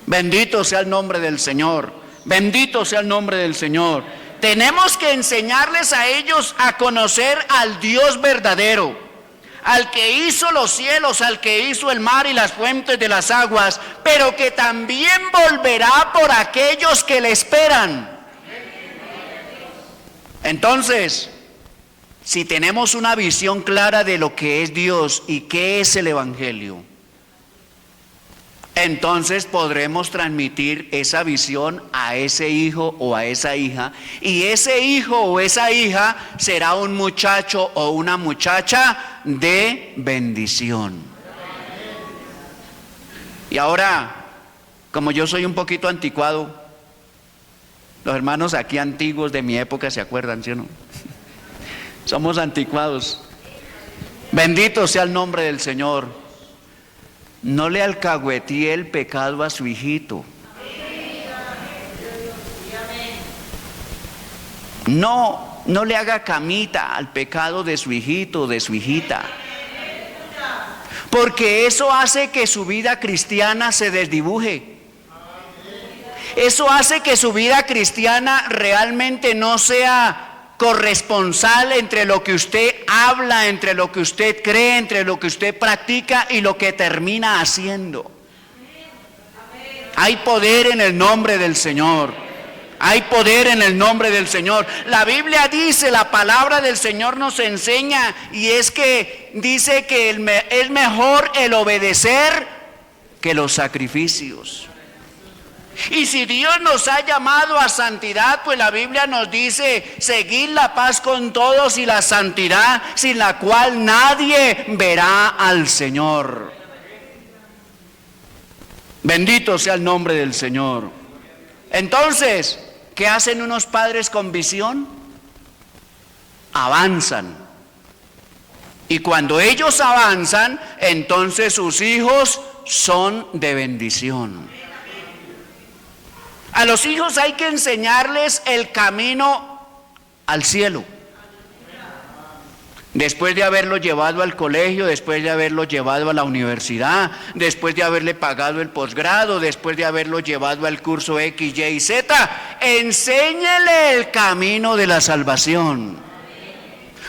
Bendito sea el nombre del Señor. Bendito sea el nombre del Señor. Tenemos que enseñarles a ellos a conocer al Dios verdadero, al que hizo los cielos, al que hizo el mar y las fuentes de las aguas, pero que también volverá por aquellos que le esperan. Entonces, si tenemos una visión clara de lo que es Dios y qué es el Evangelio, entonces podremos transmitir esa visión a ese hijo o a esa hija, y ese hijo o esa hija será un muchacho o una muchacha de bendición. Y ahora, Como yo soy un poquito anticuado, los hermanos aquí antiguos de mi época se acuerdan, ¿sí o no? Somos anticuados. Bendito sea el nombre del Señor. No le alcahuetee el pecado a su hijito. No le haga camita al pecado de su hijito, de su hijita. Porque eso hace que su vida cristiana se desdibuje. Eso hace que su vida cristiana realmente no sea corresponsal entre lo que usted habla, entre lo que usted cree, entre lo que usted practica y lo que termina haciendo. Hay poder en el nombre del Señor. Hay poder en el nombre del Señor. La Biblia dice, la palabra del Señor nos enseña, y es que dice que es mejor el obedecer que los sacrificios. Y si Dios nos ha llamado a santidad, pues la Biblia nos dice, seguid la paz con todos y la santidad, sin la cual nadie verá al Señor. Bendito sea el nombre del Señor. Entonces, ¿qué hacen unos padres con visión? Avanzan. Y cuando ellos avanzan, entonces sus hijos son de bendición. A los hijos hay que enseñarles el camino al cielo. Después de haberlo llevado al colegio, después de haberlo llevado a la universidad, después de haberle pagado el posgrado, después de haberlo llevado al curso X, Y y Z, enséñele el camino de la salvación.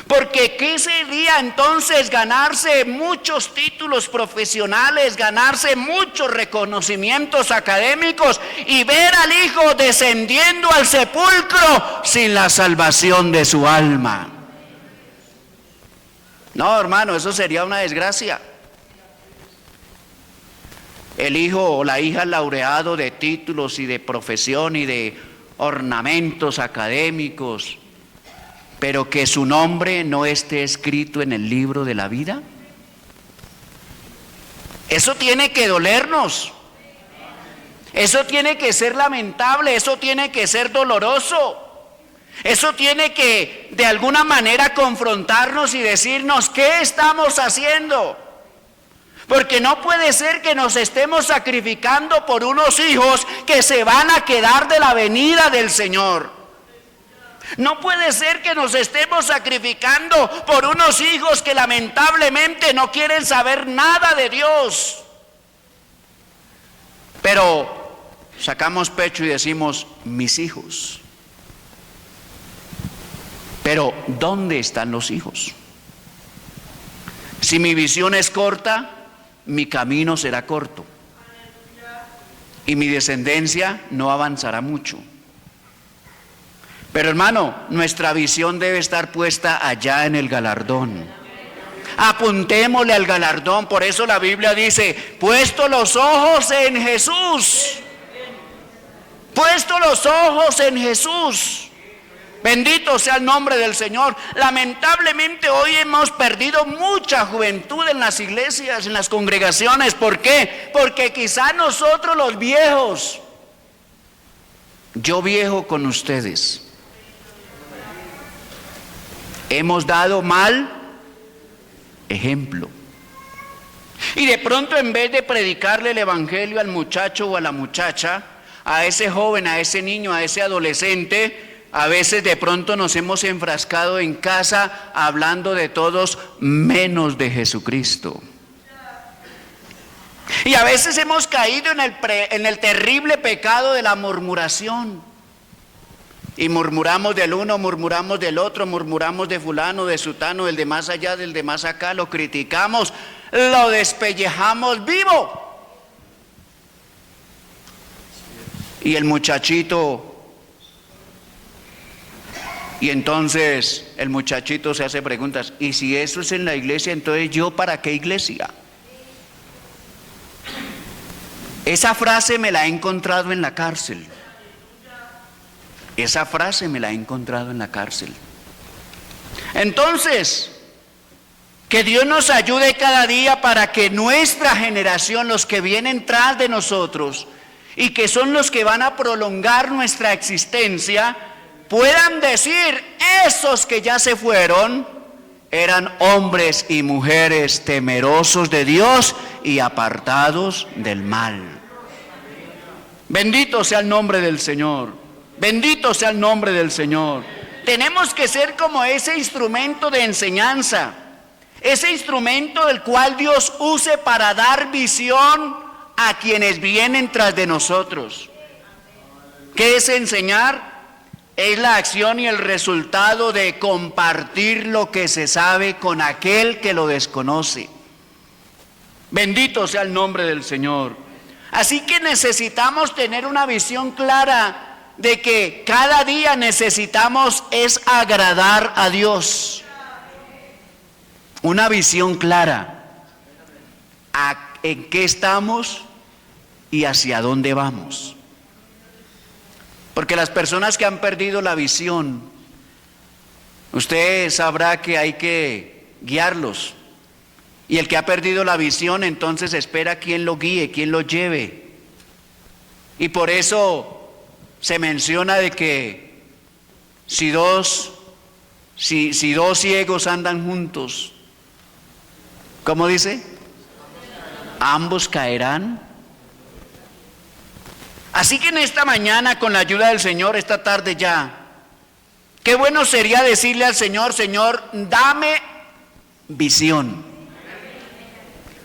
Porque ¿qué sería entonces ganarse muchos títulos profesionales, ganarse muchos reconocimientos académicos y ver al hijo descendiendo al sepulcro sin la salvación de su alma? No, hermano, eso sería una desgracia. El hijo o la hija laureado de títulos y de profesión y de ornamentos académicos, pero que su nombre no esté escrito en el libro de la vida. Eso tiene que dolernos. Eso tiene que ser lamentable, eso tiene que ser doloroso. Eso tiene que de alguna manera confrontarnos y decirnos ¿qué estamos haciendo? Porque no puede ser que nos estemos sacrificando por unos hijos que se van a quedar de la venida del Señor. No puede ser que nos estemos sacrificando por unos hijos que lamentablemente no quieren saber nada de Dios. Pero sacamos pecho y decimos, mis hijos. Pero ¿dónde están los hijos? Si mi visión es corta, mi camino será corto. Y mi descendencia no avanzará mucho. Pero hermano, nuestra visión debe estar puesta allá en el galardón. Apuntémosle al galardón. Por eso la Biblia dice, puesto los ojos en Jesús. Puesto los ojos en Jesús. Bendito sea el nombre del Señor. Lamentablemente hoy hemos perdido mucha juventud en las iglesias, en las congregaciones. ¿Por qué? Porque quizá nosotros los viejos, yo viejo con ustedes, hemos dado mal ejemplo. Y de pronto, en vez de predicarle el evangelio al muchacho o a la muchacha, a ese joven, a ese niño, a ese adolescente, a veces de pronto nos hemos enfrascado en casa hablando de todos menos de Jesucristo. Y a veces hemos caído en el terrible pecado de la murmuración. Y murmuramos del uno, murmuramos del otro, murmuramos de fulano, de sutano, del de más allá, del de más acá, lo criticamos, lo despellejamos vivo. Y el muchachito, y entonces el muchachito se hace preguntas, ¿y si eso es en la iglesia, entonces yo para qué iglesia? Esa frase me la he encontrado en la cárcel. Esa frase me la he encontrado en la cárcel. Entonces, que Dios nos ayude cada día para que nuestra generación, los que vienen tras de nosotros, y que son los que van a prolongar nuestra existencia, puedan decir: esos que ya se fueron eran hombres y mujeres temerosos de Dios y apartados del mal. Bendito sea el nombre del Señor. Bendito sea el nombre del Señor. Tenemos que ser como ese instrumento de enseñanza, ese instrumento del cual Dios use para dar visión a quienes vienen tras de nosotros. ¿Qué es enseñar? Es la acción y el resultado de compartir lo que se sabe con aquel que lo desconoce. Bendito sea el nombre del Señor. Así que necesitamos tener una visión clara de que cada día necesitamos es agradar a Dios. Una visión clara en qué estamos y hacia dónde vamos. Porque las personas que han perdido la visión, usted sabrá que hay que guiarlos. Y el que ha perdido la visión, entonces espera quien lo guíe, quien lo lleve. Y por eso se menciona de que si dos ciegos andan juntos, ¿cómo dice? Ambos caerán. Así que en esta mañana, con la ayuda del Señor, esta tarde ya, qué bueno sería decirle al Señor: Señor, dame visión,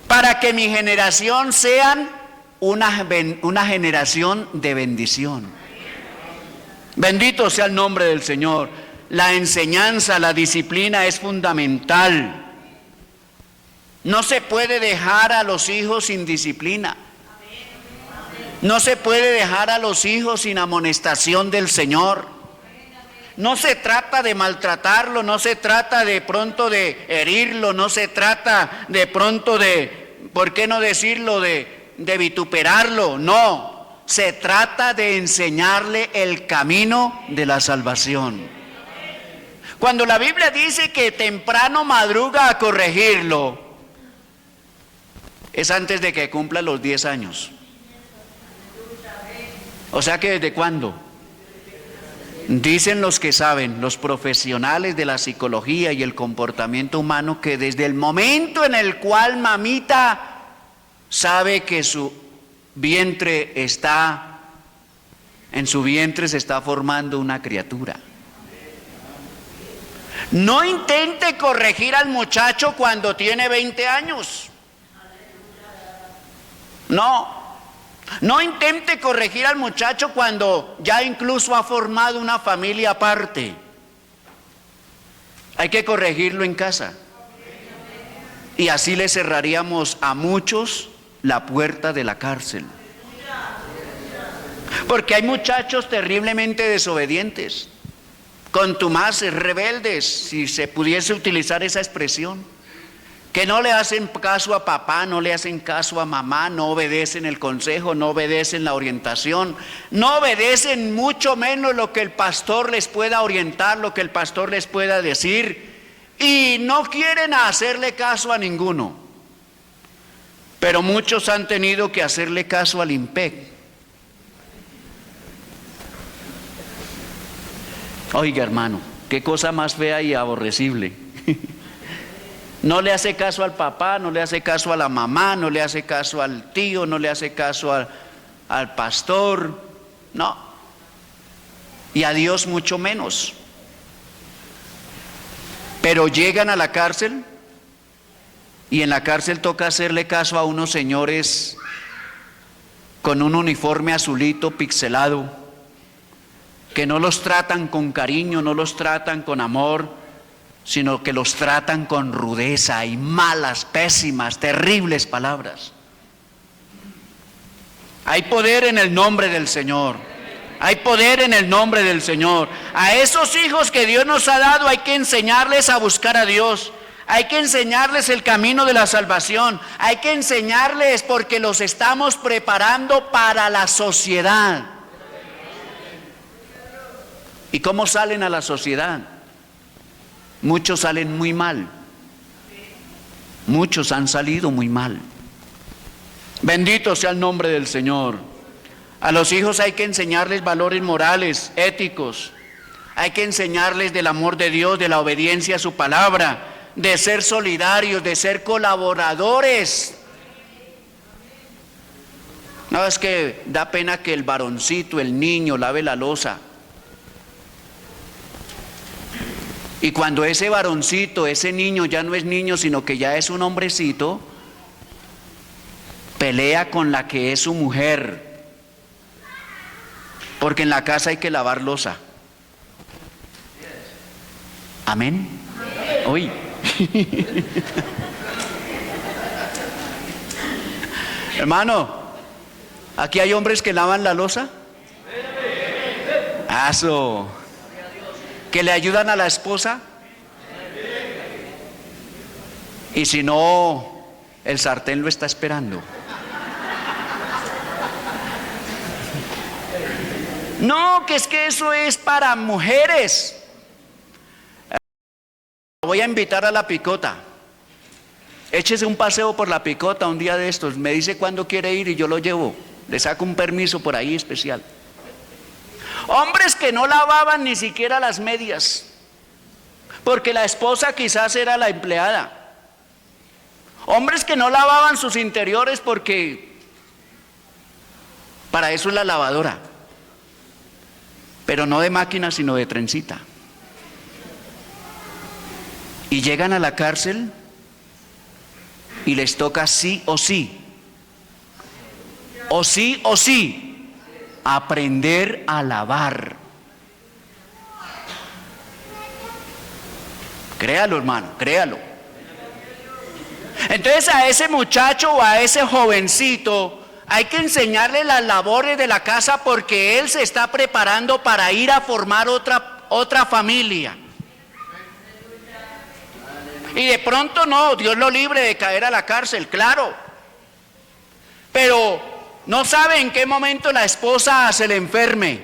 para que mi generación sea una generación de bendición. Bendito sea el nombre del Señor. La enseñanza, la disciplina es fundamental. No se puede dejar a los hijos sin disciplina. No se puede dejar a los hijos sin amonestación del Señor. No se trata de maltratarlo, no se trata de pronto de herirlo, no se trata de pronto de, ¿por qué no decirlo?, de vituperarlo. No, se trata de enseñarle el camino de la salvación. Cuando la Biblia dice que temprano madruga a corregirlo, es antes de que cumpla los 10 años. O sea que ¿desde cuándo? Dicen los que saben, los profesionales de la psicología y el comportamiento humano, que desde el momento en el cual mamita sabe que su vientre está, en su vientre se está formando una criatura. No intente corregir al muchacho cuando tiene 20 años. No intente corregir al muchacho cuando ya incluso ha formado una familia aparte. Hay que corregirlo en casa. Y así le cerraríamos a muchos la puerta de la cárcel. Porque hay muchachos terriblemente desobedientes, contumaces, rebeldes, si se pudiese utilizar esa expresión, que no le hacen caso a papá, no le hacen caso a mamá, no obedecen el consejo, no obedecen la orientación, no obedecen mucho menos lo que el pastor les pueda orientar, lo que el pastor les pueda decir, y no quieren hacerle caso a ninguno. Pero muchos han tenido que hacerle caso al IMPEC. Oiga, hermano, qué cosa más fea y aborrecible. No le hace caso al papá, no le hace caso a la mamá, no le hace caso al tío, no le hace caso al pastor, no. Y a Dios mucho menos. Pero llegan a la cárcel y en la cárcel toca hacerle caso a unos señores con un uniforme azulito pixelado, que no los tratan con cariño, no los tratan con amor, sino que los tratan con rudeza y malas, pésimas, terribles palabras. Hay poder en el nombre del Señor. Hay poder en el nombre del Señor. A esos hijos que Dios nos ha dado hay que enseñarles a buscar a Dios. Hay que enseñarles el camino de la salvación. Hay que enseñarles porque los estamos preparando para la sociedad. ¿Y cómo salen a la sociedad? Muchos salen muy mal. Muchos han salido muy mal. Bendito sea el nombre del Señor. A los hijos hay que enseñarles valores morales, éticos. Hay que enseñarles del amor de Dios, de la obediencia a su palabra, de ser solidarios, de ser colaboradores. No, es que da pena que el varoncito, el niño, lave la loza. Y cuando ese varoncito, ese niño ya no es niño, sino que ya es un hombrecito, pelea con la que es su mujer. Porque en la casa hay que lavar loza. Amén. Uy. Hermano, ¿aquí hay hombres que lavan la loza? Eso. ¿Que le ayudan a la esposa? Y si no, el sartén lo está esperando. No, que es que eso es para mujeres. Voy a invitar a la Picota. Échese un paseo por la Picota un día de estos. Me dice cuándo quiere ir y yo lo llevo. Le saco un permiso por ahí especial. Hombres que no lavaban ni siquiera las medias, porque la esposa quizás era la empleada. Hombres que no lavaban sus interiores porque para eso es la lavadora, pero no de máquina sino de trencita. Y llegan a la cárcel y les toca sí o sí, aprender a lavar. Créalo, hermano, créalo. Entonces a ese muchacho o a ese jovencito hay que enseñarle las labores de la casa, porque él se está preparando para ir a formar otra familia. Y de pronto no, Dios lo libre de caer a la cárcel, claro. Pero no sabe en qué momento la esposa se le enferme,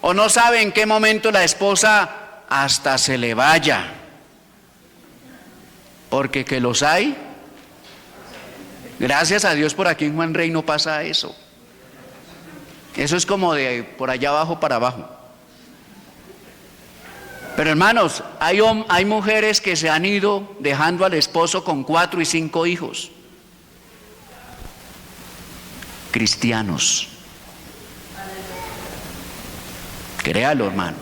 o no sabe en qué momento la esposa hasta se le vaya, porque que los hay. Gracias a Dios por aquí en Juan Rey no pasa eso. Eso es como de por allá abajo para abajo. Pero hermanos, hay mujeres que se han ido dejando al esposo con 4 y 5 hijos. Cristianos. Créalo, hermano.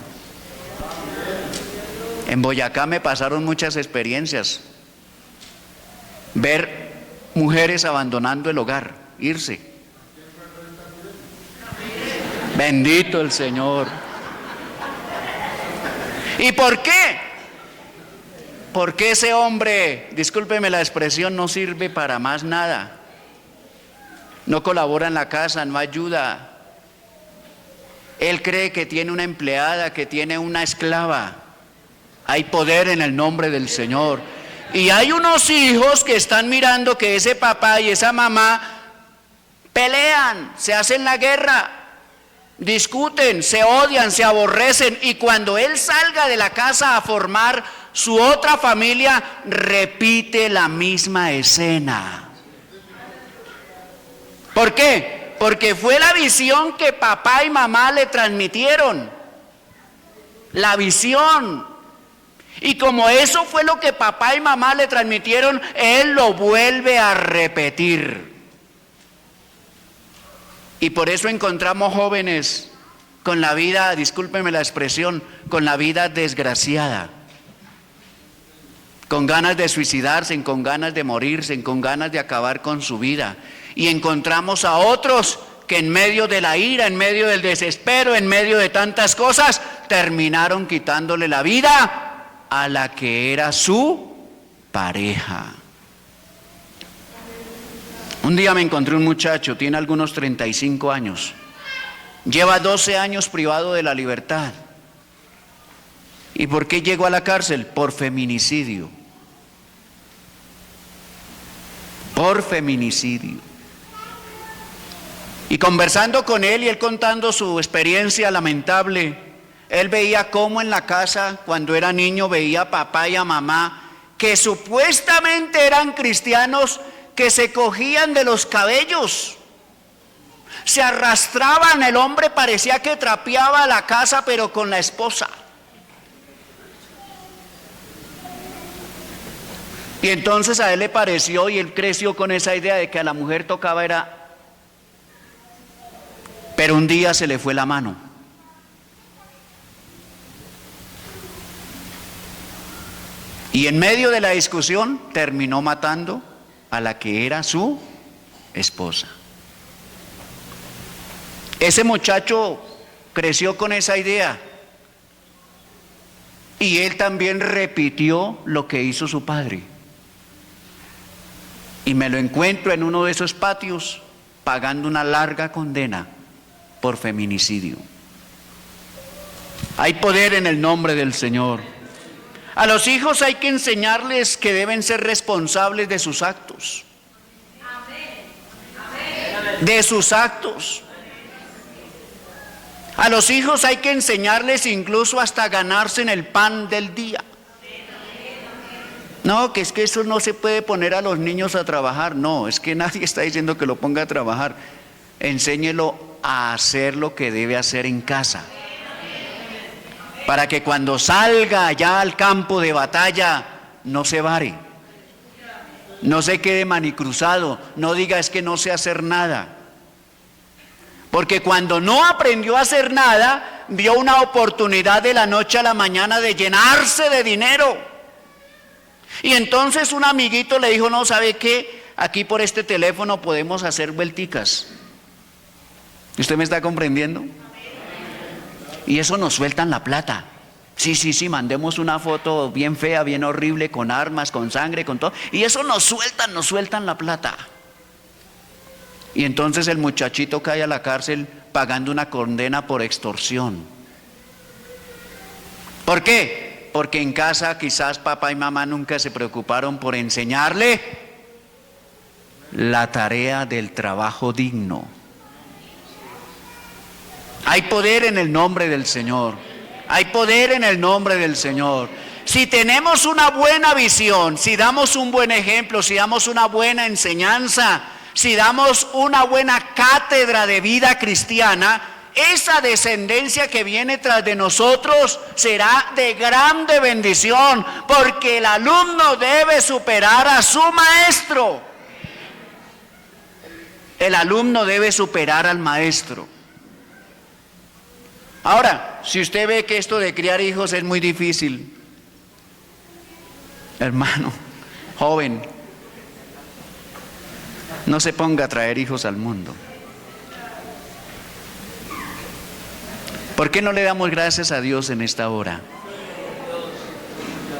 En Boyacá me pasaron muchas experiencias. Ver mujeres abandonando el hogar, irse. Bendito el Señor. ¿Y por qué? Porque ese hombre, discúlpeme la expresión, no sirve para más nada. No colabora en la casa, no ayuda. Él cree que tiene una empleada, que tiene una esclava. Hay poder en el nombre del Señor. Y hay unos hijos que están mirando que ese papá y esa mamá pelean, se hacen la guerra, discuten, se odian, se aborrecen. Y cuando él salga de la casa a formar su otra familia, repite la misma escena. ¿Por qué? Porque fue la visión que papá y mamá le transmitieron. La visión. Y como eso fue lo que papá y mamá le transmitieron, él lo vuelve a repetir. Y por eso encontramos jóvenes con la vida, discúlpenme la expresión, con la vida desgraciada. Con ganas de suicidarse, con ganas de morirse, con ganas de acabar con su vida. Y encontramos a otros que en medio de la ira, en medio del desespero, en medio de tantas cosas, terminaron quitándole la vida a la que era su pareja. Un día me encontré un muchacho, tiene algunos 35 años, lleva 12 años privado de la libertad. ¿Y por qué llegó a la cárcel? Por feminicidio. Por feminicidio. Y conversando con él y él contando su experiencia lamentable, él veía cómo en la casa, cuando era niño, veía a papá y a mamá que supuestamente eran cristianos, que se cogían de los cabellos. Se arrastraban, el hombre parecía que trapeaba la casa, pero con la esposa. Y entonces a él le pareció, y él creció con esa idea de que a la mujer tocaba era... Pero un día se le fue la mano. Y en medio de la discusión terminó matando a la que era su esposa. Ese muchacho creció con esa idea. Y él también repitió lo que hizo su padre. Y me lo encuentro en uno de esos patios pagando una larga condena por feminicidio. Hay poder en el nombre del Señor. A los hijos hay que enseñarles que deben ser responsables de sus actos. De sus actos. A los hijos hay que enseñarles incluso hasta ganarse en el pan del día. No, que es que eso no se puede poner a los niños a trabajar. No, es que nadie está diciendo que lo ponga a trabajar. Enséñelo a hacer lo que debe hacer en casa. Para que cuando salga allá al campo de batalla no se vare. No se quede manicruzado. No diga es que no sé hacer nada. Porque cuando no aprendió a hacer nada, vio una oportunidad de la noche a la mañana de llenarse de dinero. Y entonces un amiguito le dijo, no, ¿sabe qué? Aquí por este teléfono podemos hacer vuelticas. ¿Usted me está comprendiendo? Y eso nos sueltan la plata. Sí, mandemos una foto bien fea, bien horrible, con armas, con sangre, con todo. Y eso nos sueltan la plata. Y entonces el muchachito cae a la cárcel pagando una condena por extorsión. ¿Por qué? Porque en casa quizás papá y mamá nunca se preocuparon por enseñarle la tarea del trabajo digno. Hay poder en el nombre del Señor. Hay poder en el nombre del Señor. Si tenemos una buena visión, si damos un buen ejemplo, si damos una buena enseñanza, si damos una buena cátedra de vida cristiana, esa descendencia que viene tras de nosotros será de grande bendición, porque el alumno debe superar a su maestro. El alumno debe superar al maestro. Ahora, si usted ve que esto de criar hijos es muy difícil, hermano, joven, no se ponga a traer hijos al mundo. ¿Por qué no le damos gracias a Dios en esta hora?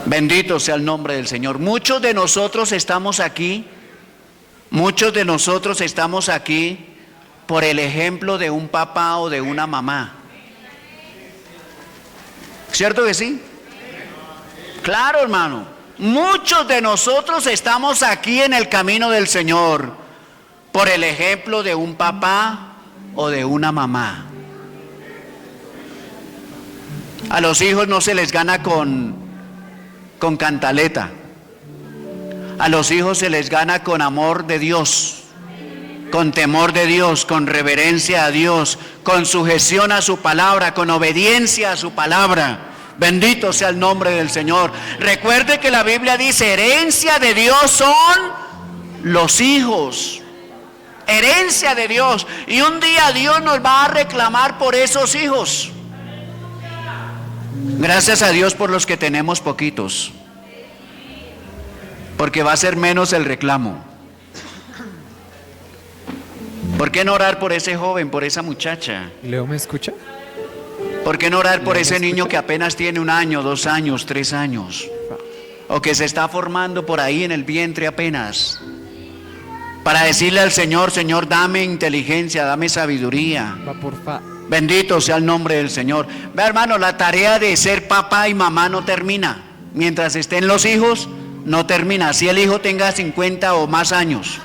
Bendito sea el nombre del Señor. Muchos de nosotros estamos aquí por el ejemplo de un papá o de una mamá. ¿Cierto que sí? Claro, hermano. Muchos de nosotros estamos aquí en el camino del Señor por el ejemplo de un papá o de una mamá. A los hijos no se les gana con cantaleta. A los hijos se les gana con amor de Dios, con temor de Dios, con reverencia a Dios, con sujeción a su palabra, con obediencia a su palabra. Bendito sea el nombre del Señor. Recuerde que la Biblia dice, herencia de Dios son los hijos. Herencia de Dios. Y un día Dios nos va a reclamar por esos hijos. Gracias a Dios por los que tenemos poquitos, porque va a ser menos el reclamo. ¿Por qué no orar por ese joven, por esa muchacha? ¿Leo me escucha? ¿Por qué no orar por ese niño que apenas tiene 1 año, 2 años, 3 años? O que se está formando por ahí en el vientre apenas. Para decirle al Señor, Señor, dame inteligencia, dame sabiduría. Va, porfa. Bendito sea el nombre del Señor. Ve, hermano, la tarea de ser papá y mamá no termina. Mientras estén los hijos, no termina. Si el hijo tenga 50 o más años.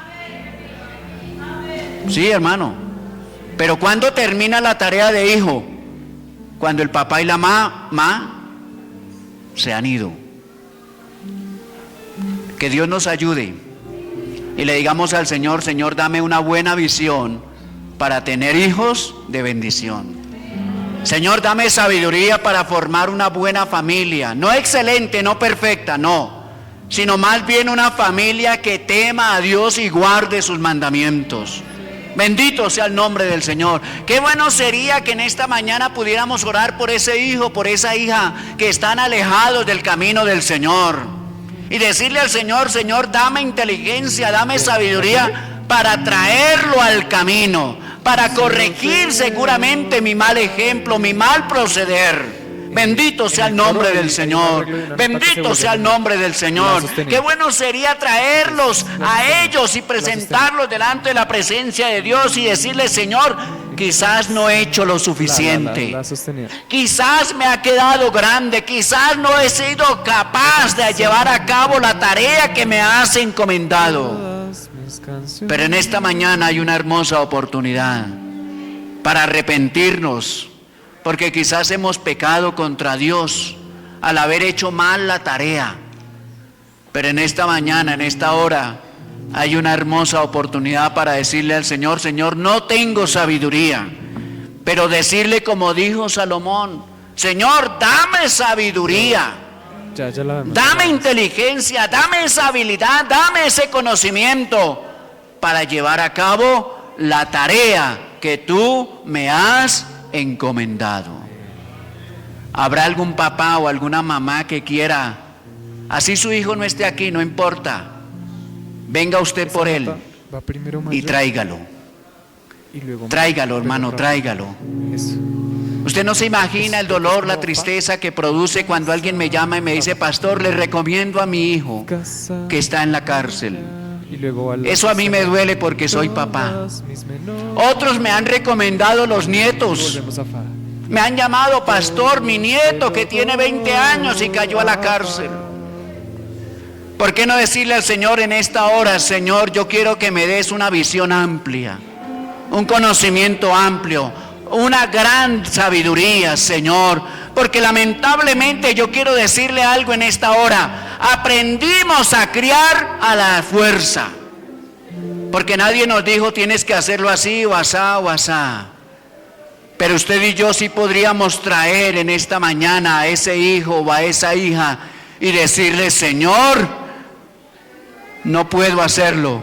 Sí, hermano. Pero ¿cuándo termina la tarea de hijo? Cuando el papá y la mamá se han ido. Que Dios nos ayude y le digamos al Señor, Señor, dame una buena visión para tener hijos de bendición. Señor, dame sabiduría para formar una buena familia, no excelente, no perfecta, no, sino más bien una familia que tema a Dios y guarde sus mandamientos. Bendito sea el nombre del Señor. Qué bueno sería que en esta mañana pudiéramos orar por ese hijo, por esa hija que están alejados del camino del Señor. Y decirle al Señor: Señor, dame inteligencia, dame sabiduría para traerlo al camino, para corregir seguramente mi mal ejemplo, mi mal proceder. Bendito sea el nombre del Señor. Bendito sea el nombre del Señor. Qué bueno sería traerlos a ellos y presentarlos delante de la presencia de Dios y decirles: Señor, quizás no he hecho lo suficiente, quizás me ha quedado grande, quizás no he sido capaz de llevar a cabo la tarea que me has encomendado. Pero en esta mañana hay una hermosa oportunidad para arrepentirnos, porque quizás hemos pecado contra Dios al haber hecho mal la tarea. Pero en esta mañana, en esta hora, hay una hermosa oportunidad para decirle al Señor: Señor, no tengo sabiduría, pero decirle como dijo Salomón: Señor, dame sabiduría, dame inteligencia, dame esa habilidad, dame ese conocimiento para llevar a cabo la tarea que tú me has encomendado. ¿Habrá algún papá o alguna mamá que quiera, así su hijo no esté aquí, no importa, venga usted por él y tráigalo? Tráigalo, hermano, tráigalo. Usted no se imagina el dolor, la tristeza que produce cuando alguien me llama y me dice: pastor, le recomiendo a mi hijo que está en la cárcel. Eso a mí me duele porque soy papá. Otros me han recomendado los nietos. Me han llamado: pastor, mi nieto que tiene 20 años y cayó a la cárcel. ¿Por qué no decirle al Señor en esta hora: Señor, yo quiero que me des una visión amplia, un conocimiento amplio, una gran sabiduría, Señor? Porque lamentablemente yo quiero decirle algo en esta hora: aprendimos a criar a la fuerza, porque nadie nos dijo tienes que hacerlo así o asá o asá. Pero usted y yo sí podríamos traer en esta mañana a ese hijo o a esa hija y decirle: Señor, no puedo hacerlo,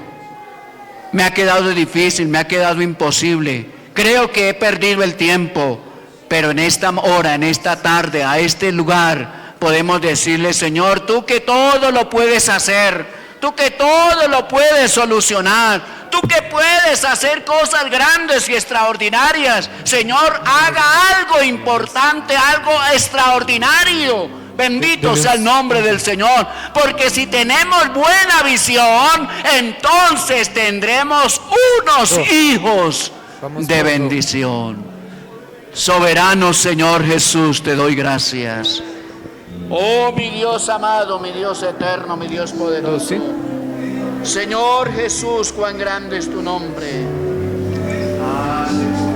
me ha quedado difícil, me ha quedado imposible, creo que he perdido el tiempo. Pero en esta hora, en esta tarde, a este lugar, podemos decirle: Señor, tú que todo lo puedes hacer, tú que todo lo puedes solucionar, tú que puedes hacer cosas grandes y extraordinarias, Señor, haga algo importante, algo extraordinario. Bendito sea el nombre del Señor, porque si tenemos buena visión, entonces tendremos unos hijos de bendición. Soberano Señor Jesús, te doy gracias. Oh, mi Dios amado, mi Dios eterno, mi Dios poderoso. Señor Jesús, cuán grande es tu nombre. Aleluya.